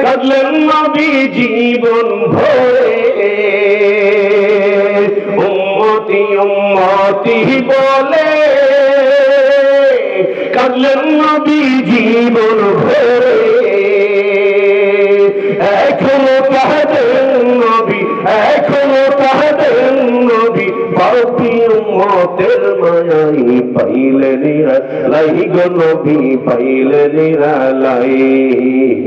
কাঁদলেন নবী জীবন ভরে। উম্মতি উম্মতি বলে কাঁদলেন নবী জীবন ভরে। এখনো কাঁদেন নবী, এখনো কাঁদেন নবী, পাপী উম্মত রহমতের মায়াই পাইলে নিরালাই গো নবী পাইলে নিরালাই,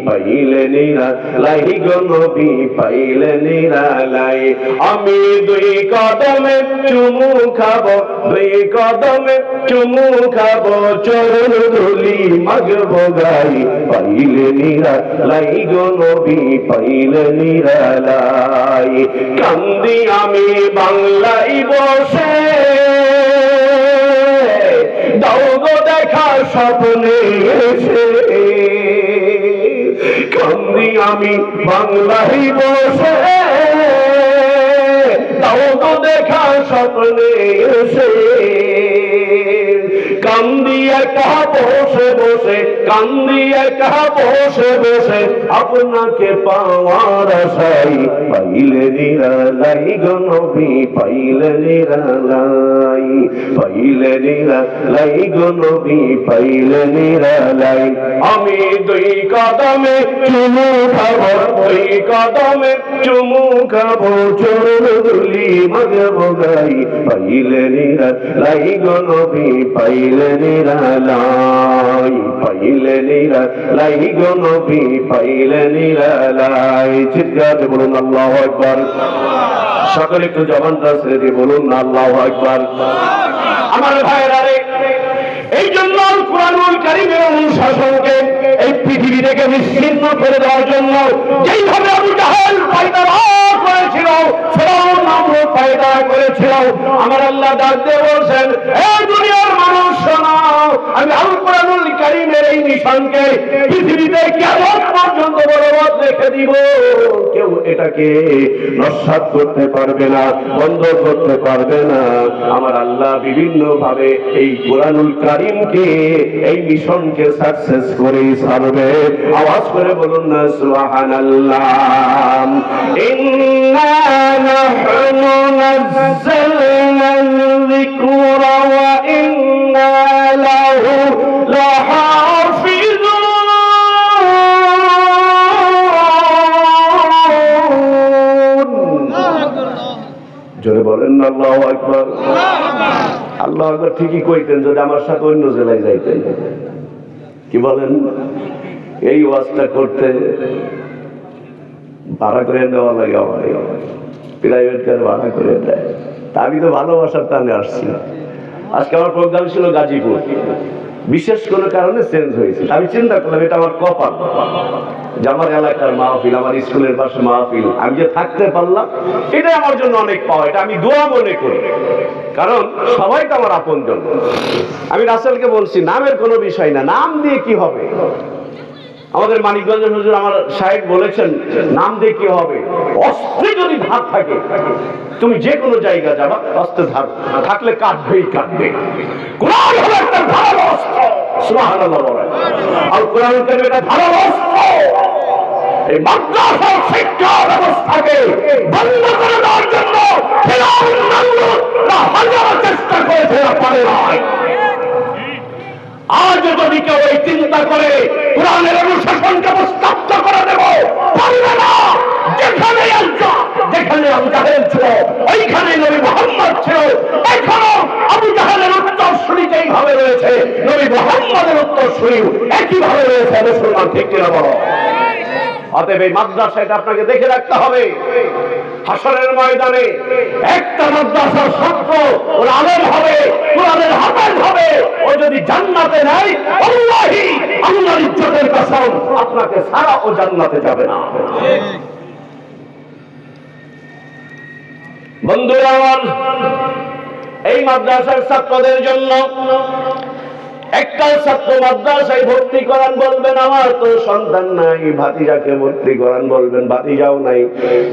পাইলে নিরালাই গো নবী পাইলে নিরালাই। আমি দুই কদমে চুমু খাবো, দুই কদমে চুমু খাবো, চরণ ধুলি মাগবো গাই পাইলে নিরালাই গো নবী পাইলে নিরালাই। কান্দি আমি বাংলায় বসে, দাও গো দেখা স্বপ্নে এসে, কান্দি আমি বাংলায় বসে, দাও গো দেখা স্বপ্নে এসে। কান্দি একা বসে বসে, কান্দি একা বসে বসে, আপনাকে পাওয়ার আশাই পাইলে নিরালাই গো নবী পাইলে নিরালাই, পাইলে নিরালাই গো নবী পাইলে নিরালাই। আমি দুই কদমে চুমু খাবো, দুই কদমে চুমু খাবো, চরণ ধুলি মাগবো গাই পাইলে নিরালাই গো নবী পাইলে নিরালাই, পাইলে নিরালাই গো নবী পাইলে নিরালাই। চিৎকার বলুন আল্লাহু আকবার। সকলে একটু জবানটা ছেড়ে দিয়ে বলুন আল্লাহু আকবার। আমার ভাইরা রে, এই জন্য কুরআনুল কারীমের অনুশাসনকে এই পৃথিবী থেকে নিশ্চিহ্ন করে দেওয়ার জন্য যেইভাবে আবু জাহেল পয়দা করেছিল, ফিরআউন নামরূদ পয়দা করেছিল, আমার আল্লাহ ডাক দিয়ে বলছেন, এই দুনিয়ার মানুষ শোনো, আমি আল কুরআনুল কারীমের এই মিশনকে পৃথিবীতে কিয়ামত পর্যন্ত বলবৎ রেখে দিব। কেউ এটাকে নস্যাৎ করতে পারবে না, বন্ধ করতে পারবে না। আমার আল্লাহ বিভিন্ন ভাবে এই কুরআনুল কারীমকে, এই মিশনকে সাকসেস করে ছাড়বে। আওয়াজ করে বলুন না সুবহানাল্লাহ। ইন্না নাহনু নাযালনা যিকরা ওয়া ইন্না লাহু লাহাফিজুন। জোরে বলেন না আল্লাহু আকবার। আল্লাহু আকবার ঠিকই কইতেন যদি আমার সাথে অন্য জেলায় যাইতেন। কি বলেন? এই ওয়াজটা করতে ভাড়া করে দেওয়া লাগে, আমার প্রাইভেট কার ভাড়া করে দেয়। তা আমি তো ভালোবাসার টানে আসছি। আজকে আমার প্রোগ্রাম ছিল গাজীপুর, বিশেষ কোনো কারণে চেঞ্জ হয়েছে। আমি চিন্তা করলাম এটা আমার কপাল যে আমার এলাকার মাহফিল, আমার স্কুলের পাশে মাহফিল, আমি যে থাকতে পারলাম এটাই আমার জন্য অনেক পাওয়া। এটা আমি দোয়া মনে করি, কারণ সবাই তো আমার আপনজন। আমি রাসেলকে বলছি নামের কোনো বিষয় না, নাম দিয়ে কি হবে। আমাদের মানিকগঞ্জের হুজুর আমার সাহেব বলেছেন নাম দিয়ে কি হবে, অস্ত্রে যদি ধার থাকে তুমি যে কোনো জায়গা যাবা, অস্ত্রে ধার থাকলে কাটবেই কাটবে। কোরআন হলো একটা ধারালো অস্ত্র, সুবহানাল্লাহ বলেন। আর কোরআন কারীম এটা ধারালো অস্ত্র। এই মাদ্রাসা শিক্ষা ব্যবস্থাকে বন্ধ করে দেওয়ার জন্য ফিরআউন নামরূদরা হাজার চেষ্টা করেছে, পারে নাই। আজ যদি কেউ এই চিন্তা করে কোরআনের অনুশাসনকে প্রস্তাবিত করে দেব, পারবে না। যেখানে যেখানে আবু জাহেল ছিল ওইখানে নবী মুহাম্মদ ছিল। এখনো আবু জাহেলের উত্তরসূরি এইভাবে রয়েছে, নবী মুহাম্মদের উত্তরসূরি একইভাবে রয়েছে। মুসলমান ঠিক কিনা বলো? অতএব এই মাদ্রাসাটা আপনাকে দেখে রাখতে হবে। হাসরের ময়দানে একটা মাদ্রাসার ছাত্র ওর আলেম হবে, কোরআনের হাফেজ হবে, ও যদি জান্নাতে নাই, আল্লাহি আল্লাহর ইজ্জতের কসম, আপনাকে ছাড়া ও জান্নাতে যাবে না। বন্ধুরা আমার, এই মাদ্রাসার ছাত্রদের জন্য একটা ছাত্র মাদ্রাসায় ভর্তি করান, বলবেন আমার তো সন্তান নাই। ভাতিজাকে ভর্তি করান, বলবেন ভাতিজাও নাই।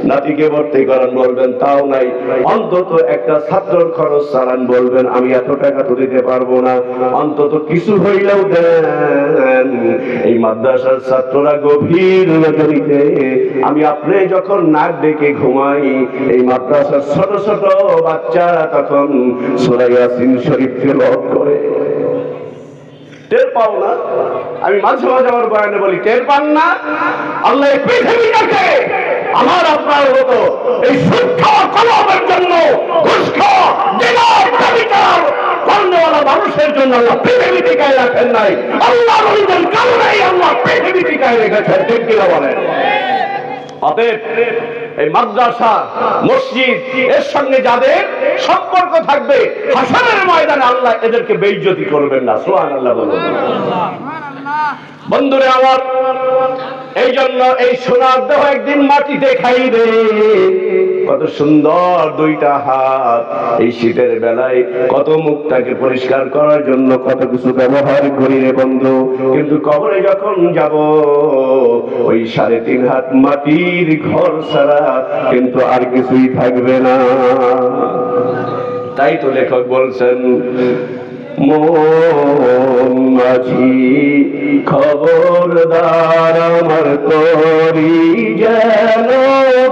নাতিকে ভর্তি করান, বলবেন তাও নাই। অন্তত একটা ছাত্রর খরচ চালান, বলবেন আমি এত টাকা তো দিতে পারবো না, অন্তত কিছু হইলেও দেন। এই মাদ্রাসার ছাত্ররা গভীর রজনীতে, আমি আপনি যখন নাক ডেকে ঘুমাই, এই মাদ্রাসার ছোট ছোট বাচ্চারা তখন সূরা ইয়াসিন শরীফ তেলাওয়াত করে। টের পাও না? আমি মাঝে মাঝে আমার বয়ানে বলি, টের পান না? আল্লাহ পৃথিবীটাকে আমার আপনার মতো এই শিক্ষা কলমের জন্য ঘুষ খাওয়া দিনার দাবিদার কর্মওয়ালা মানুষের জন্য আল্লাহ পৃথিবী টিকায় রাখেন নাই। আল্লাহ নবীর কারণেই আল্লাহ পৃথিবী টিকায় রেখেছেন। ঠিক কিনা বলেন? অতএব এই মাদ্রাসা মসজিদ এর সঙ্গে যাদের সম্পর্ক থাকবে হাসরের ময়দানে আল্লাহ এদেরকে বেইজ্জতি করবেন না। সুবহানাল্লাহ বলুন। বন্ধুরে আমার, এই জন্য এই সোনার দেহ একদিন মাটিতে খাইবে। কত সুন্দর দুইটা হাত এই শীতের বেলায় কত মুখটাকে পরিষ্কার করার জন্য কত কিছু ব্যবহার করি রে বন্ধু, কিন্তু কবরে যখন যাব ওই 3.5 হাত মাটির ঘর ছাড়া কিন্তু আর কিছুই থাকবে না। তাই তো লেখক বলছেন, মন মাঝি খবরদার আমার তরি যেন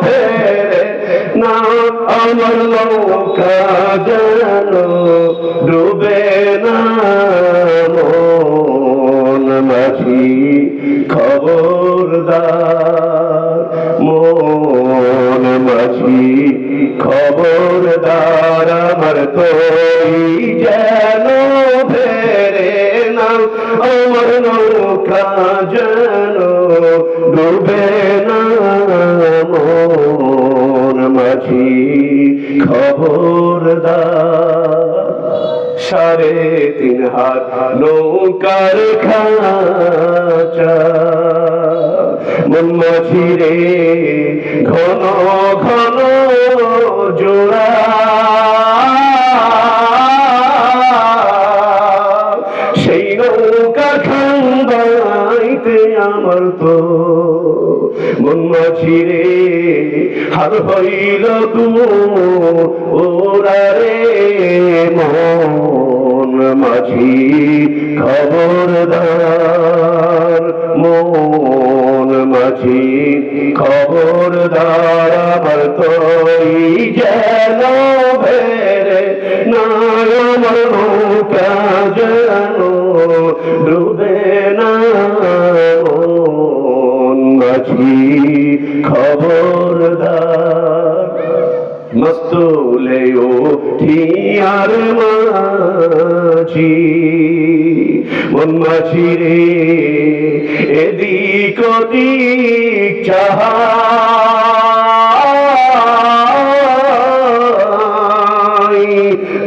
ভেরে না, আমার নৌকা যেন ডুবে না। মন মাঝি খবরদার, মন মাঝি খবরদার আমার তরি যেন ভেরে না, আমার নৌকা যেন ডুবে না। মন মাঝি খবরদার, 3.5 হাত নৌকার খাঁচা মন মাঝি রে ঘন ঘন জোড়া, সেই নৌকা খান্দাইতে আমার তো মন মাঝি রে হার হইল ওরা রে। মন মাঝি খবরদার, মন মাঝি খবরদার আমার তরি যেন ভেরে না, আমার নৌকা যেন ডুবে না। মন মাঝি খবরদার, মস্তুলে উঠিয়ার মাঝি মন মাঝি রে এদিক ওদিক চাহাই,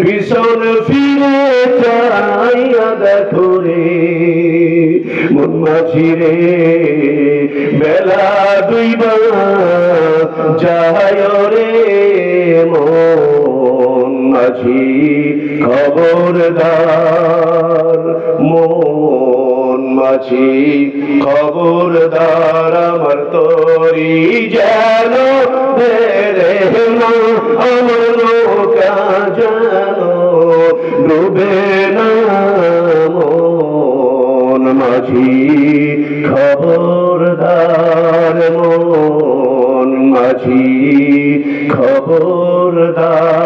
ভীষণ ফিরে চাইয়া দেখো রে মন মাঝি রে বেলা 2 যায় রে। মন মাঝি খবরদার, মন মাঝি খবরদার আমার তরি যেন ভেরে না, আমার নৌকা যেন ডুবে না। মন মাঝি খবরদার, মন মাঝি খবরদার।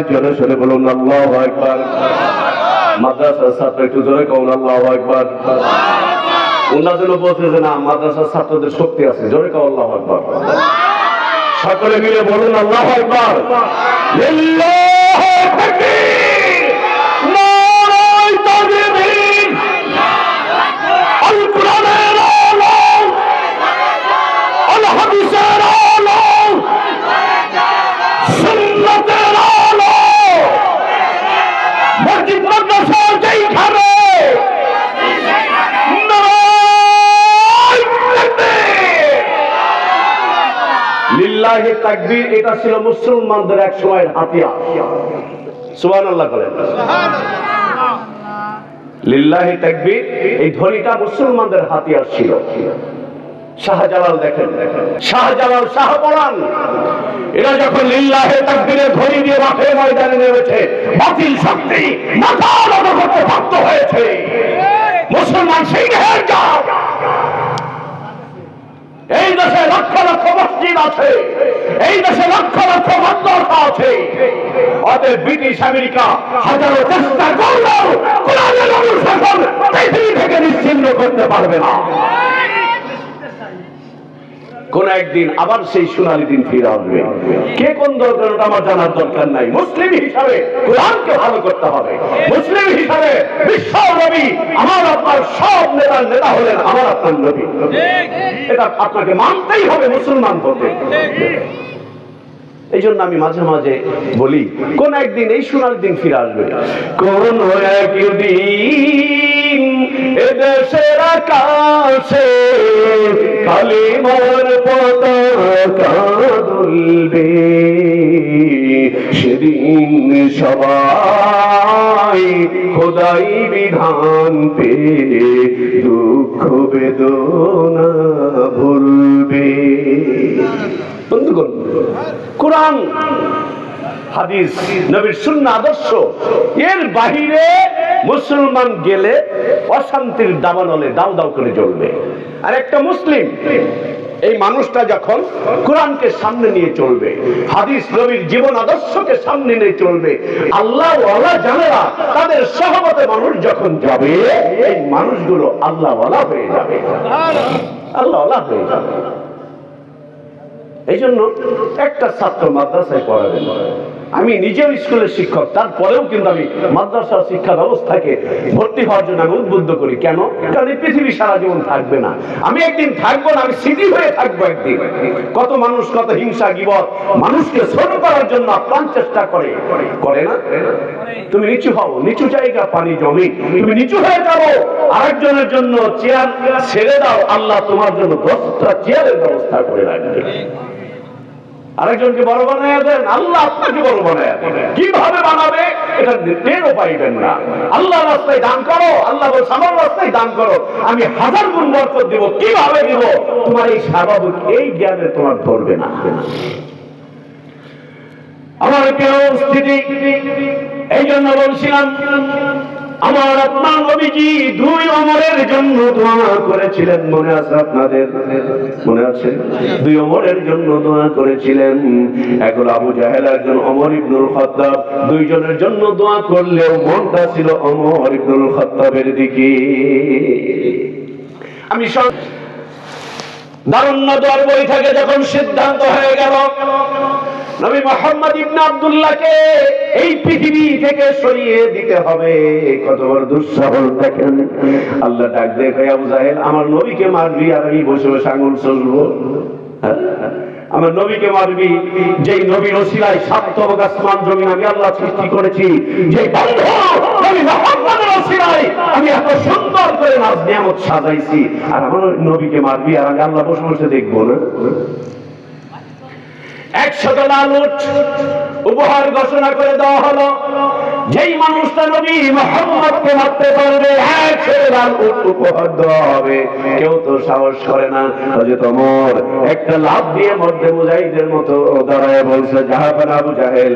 জোরে সোরে বলুন আল্লাহু আকবার। মাদ্রাসার ছাত্র একটু জোরে কও আল্লাহু আকবার। ওনাদের বলতেছে না মাদ্রাসার ছাত্রদের শক্তি আছে, জোরে কও আল্লাহু আকবার। সকলে মিলে বলুন আল্লাহু আকবার। লিল্লাহি তাকবীর, নারায়ে তাকবীর। আল কোরআনের আলো, আল হাদিসের আলো, সুন্নাতের আলো, মসজিদ মাদ্রাসা যেইখানে লিল্লাহি তাকবীর, এটা ছিল মুসলমানদের এক সময়ের হাতিয়ার। সুবহানাল্লাহ বলেন। লিল্লাহি তাকবীর এই ধ্বনিটা মুসলমানদের হাতিয়ার ছিল। শাহজালাল দেখেন, শাহজালাল শাহপরান এরা যখন লিল্লাহি তাকবীরের ধ্বনি দিয়ে মাঠের ময়দানে নেমেছে, বাতিল শক্তি মাথা নত করতে বাধ্য হয়েছে। মুসলমান সিংহের জাত। এই দেশে লক্ষ লক্ষ মসজিদ আছে, এই দেশে লক্ষ লক্ষ মাদ্রাসা আছে। অতএব ব্রিটিশ আমেরিকা হাজারো চেষ্টা করলেও কোরআনের অনুশাসন পৃথিবী থেকে নিশ্চিহ্ন করতে পারবে না। কোন একদিন আবার সেই সোনালী দিন ফিরে আসবে। কে কোন দরকার ওটা আমার জানার দরকার নাই। মুসলিম হিসাবে কোরআনকে ভালো করতে হবে। মুসলিম হিসাবে বিশ্ব নবী আমার আপনার সব নেতার নেতা হলেন আমার আপনার নবী। এটা আপনাকে মানতেই হবে মুসলমান হতে। এই জন্য আমি মাঝে মাঝে বলি কোন একদিন এই সোনার দিন ফিরে আসবে। কোন একদিন এদেশের আকাশে কালিমার পতাকা দুলবে, সেদিন সবাই খোদাই বিধান পে দুঃখ বেদনা ভুলবে। বন্ধুগণ, কোরআন হাদিস নবীর সুন্নাহ আদর্শ এর বাহিরে মুসলমান গেলে অশান্তির দাবানলে দাউ দাউ করে জ্বলবে। আর একটা মুসলিম এই মানুষটা যখন কোরআনকে সামনে নিয়ে চলবে, হাদিস নবীর জীবন আদর্শকে সামনে নিয়ে চলবে, আল্লাহ ওয়ালা জানেরা তাদের সহমতে মানুষ যখন যাবে, এই মানুষগুলো আল্লাহ ওয়ালা হয়ে যাবে, আল্লাহ ওয়ালা হয়ে যাবে। এই জন্য একটা ছাত্র মাদ্রাসায় পড়াবেন। আমি নিজেও স্কুলের শিক্ষক, তারপরেও কিন্তু আমি মাদ্রাসার শিক্ষা ব্যবস্থাকে ভর্তি হওয়ার জন্য আমি উদ্বুদ্ধ করি। কেন? কারণ এই পৃথিবী সারা জীবন থাকবে না, আমি একদিন থাকবো না, আমি স্মৃতি হয়ে থাকবো একদিন। কত মানুষ কত হিংসা গীবত মানুষকে ছোট করার জন্য আপ্রাণ চেষ্টা করে না? তুমি নিচু হও, নিচু জায়গা পানি জমি, তুমি নিচু হয়ে যাবো, আরেকজনের জন্য চেয়ার ছেড়ে দাও, আল্লাহ তোমার জন্য 10টা চেয়ারের ব্যবস্থা করে রাখবে। আরেকজনকে বড় বানায় দেন, আল্লাহ আপনাকে বড় বানায় দেন। কিভাবে বানাবে এটা টেরও পাইবেন না। আল্লাহর রাস্তায় দান করো, আল্লাহ বলছে আমার রাস্তায় দান করো, আমি 1000 গুণ বরকত দিব। কিভাবে দিব? তোমার এই স্বাভাবিক এই জ্ঞানে তোমার ধরবে না। আমার প্রিয় স্থিতি, এই জন্য বলছিলাম আমার আপনার নবীজি 2 ওমরের জন্য দোয়া করেছিলেন। মনে আছে আপনাদের? মনে আছে? 2 ওমরের জন্য দোয়া করেছিলেন। এখন আবু জাহেল একজন ওমর ইবনুল খাত্তাব, 2 জনের জন্য দোয়া করলেও মনটা ছিল ওমর ইবনুল খাত্তাবের দিকে। আমি দারুণ দোয়ার বই থেকে যখন সিদ্ধান্ত হয়ে গেল নবী মুহাম্মদ ইবনে আব্দুল্লাহকে এই পৃথিবী থেকে সরিয়ে দিতে হবে, কত বড় দুঃসাহস দেখেন। আল্লাহ ডাক দিয়ে কয় আবু জাহেল আমার নবীকে মারবি আর আমি বসে বসে আঙুল চলবো? আমার নবীকে মারবি যেই নবীর ওসিলায় 7 তবক আসমান জমিন আমি আল্লাহ সৃষ্টি করেছি, যে বন্ধু নবী মুহাম্মদের ওসিলায় আমি এত সুন্দর করে নাজ নিয়ামত সাজাইছি, আর আমার নবীকে মারবি আর আমি আল্লাহ বসে বসে দেখবো না? 100 লাল উট উপহার ঘোষণা করে দেওয়া হলো। যেই মানুষটা নবী মুহাম্মদকে মারতে পারবে 100 লাল উট উপহার দেওয়া হবে। কেউ তো সাহস করে না। হযরত ওমর একটা লাফ দিয়ে মধ্যে মুজাহিদের মতো দাঁড়ায় বলছে জাহাবানা আবু জাহেল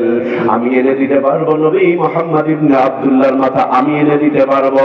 আমি এনে দিতে পারবো নবী মুহাম্মদ ইবনে আব্দুল্লাহর মাথা, আমি এনে দিতে পারবো।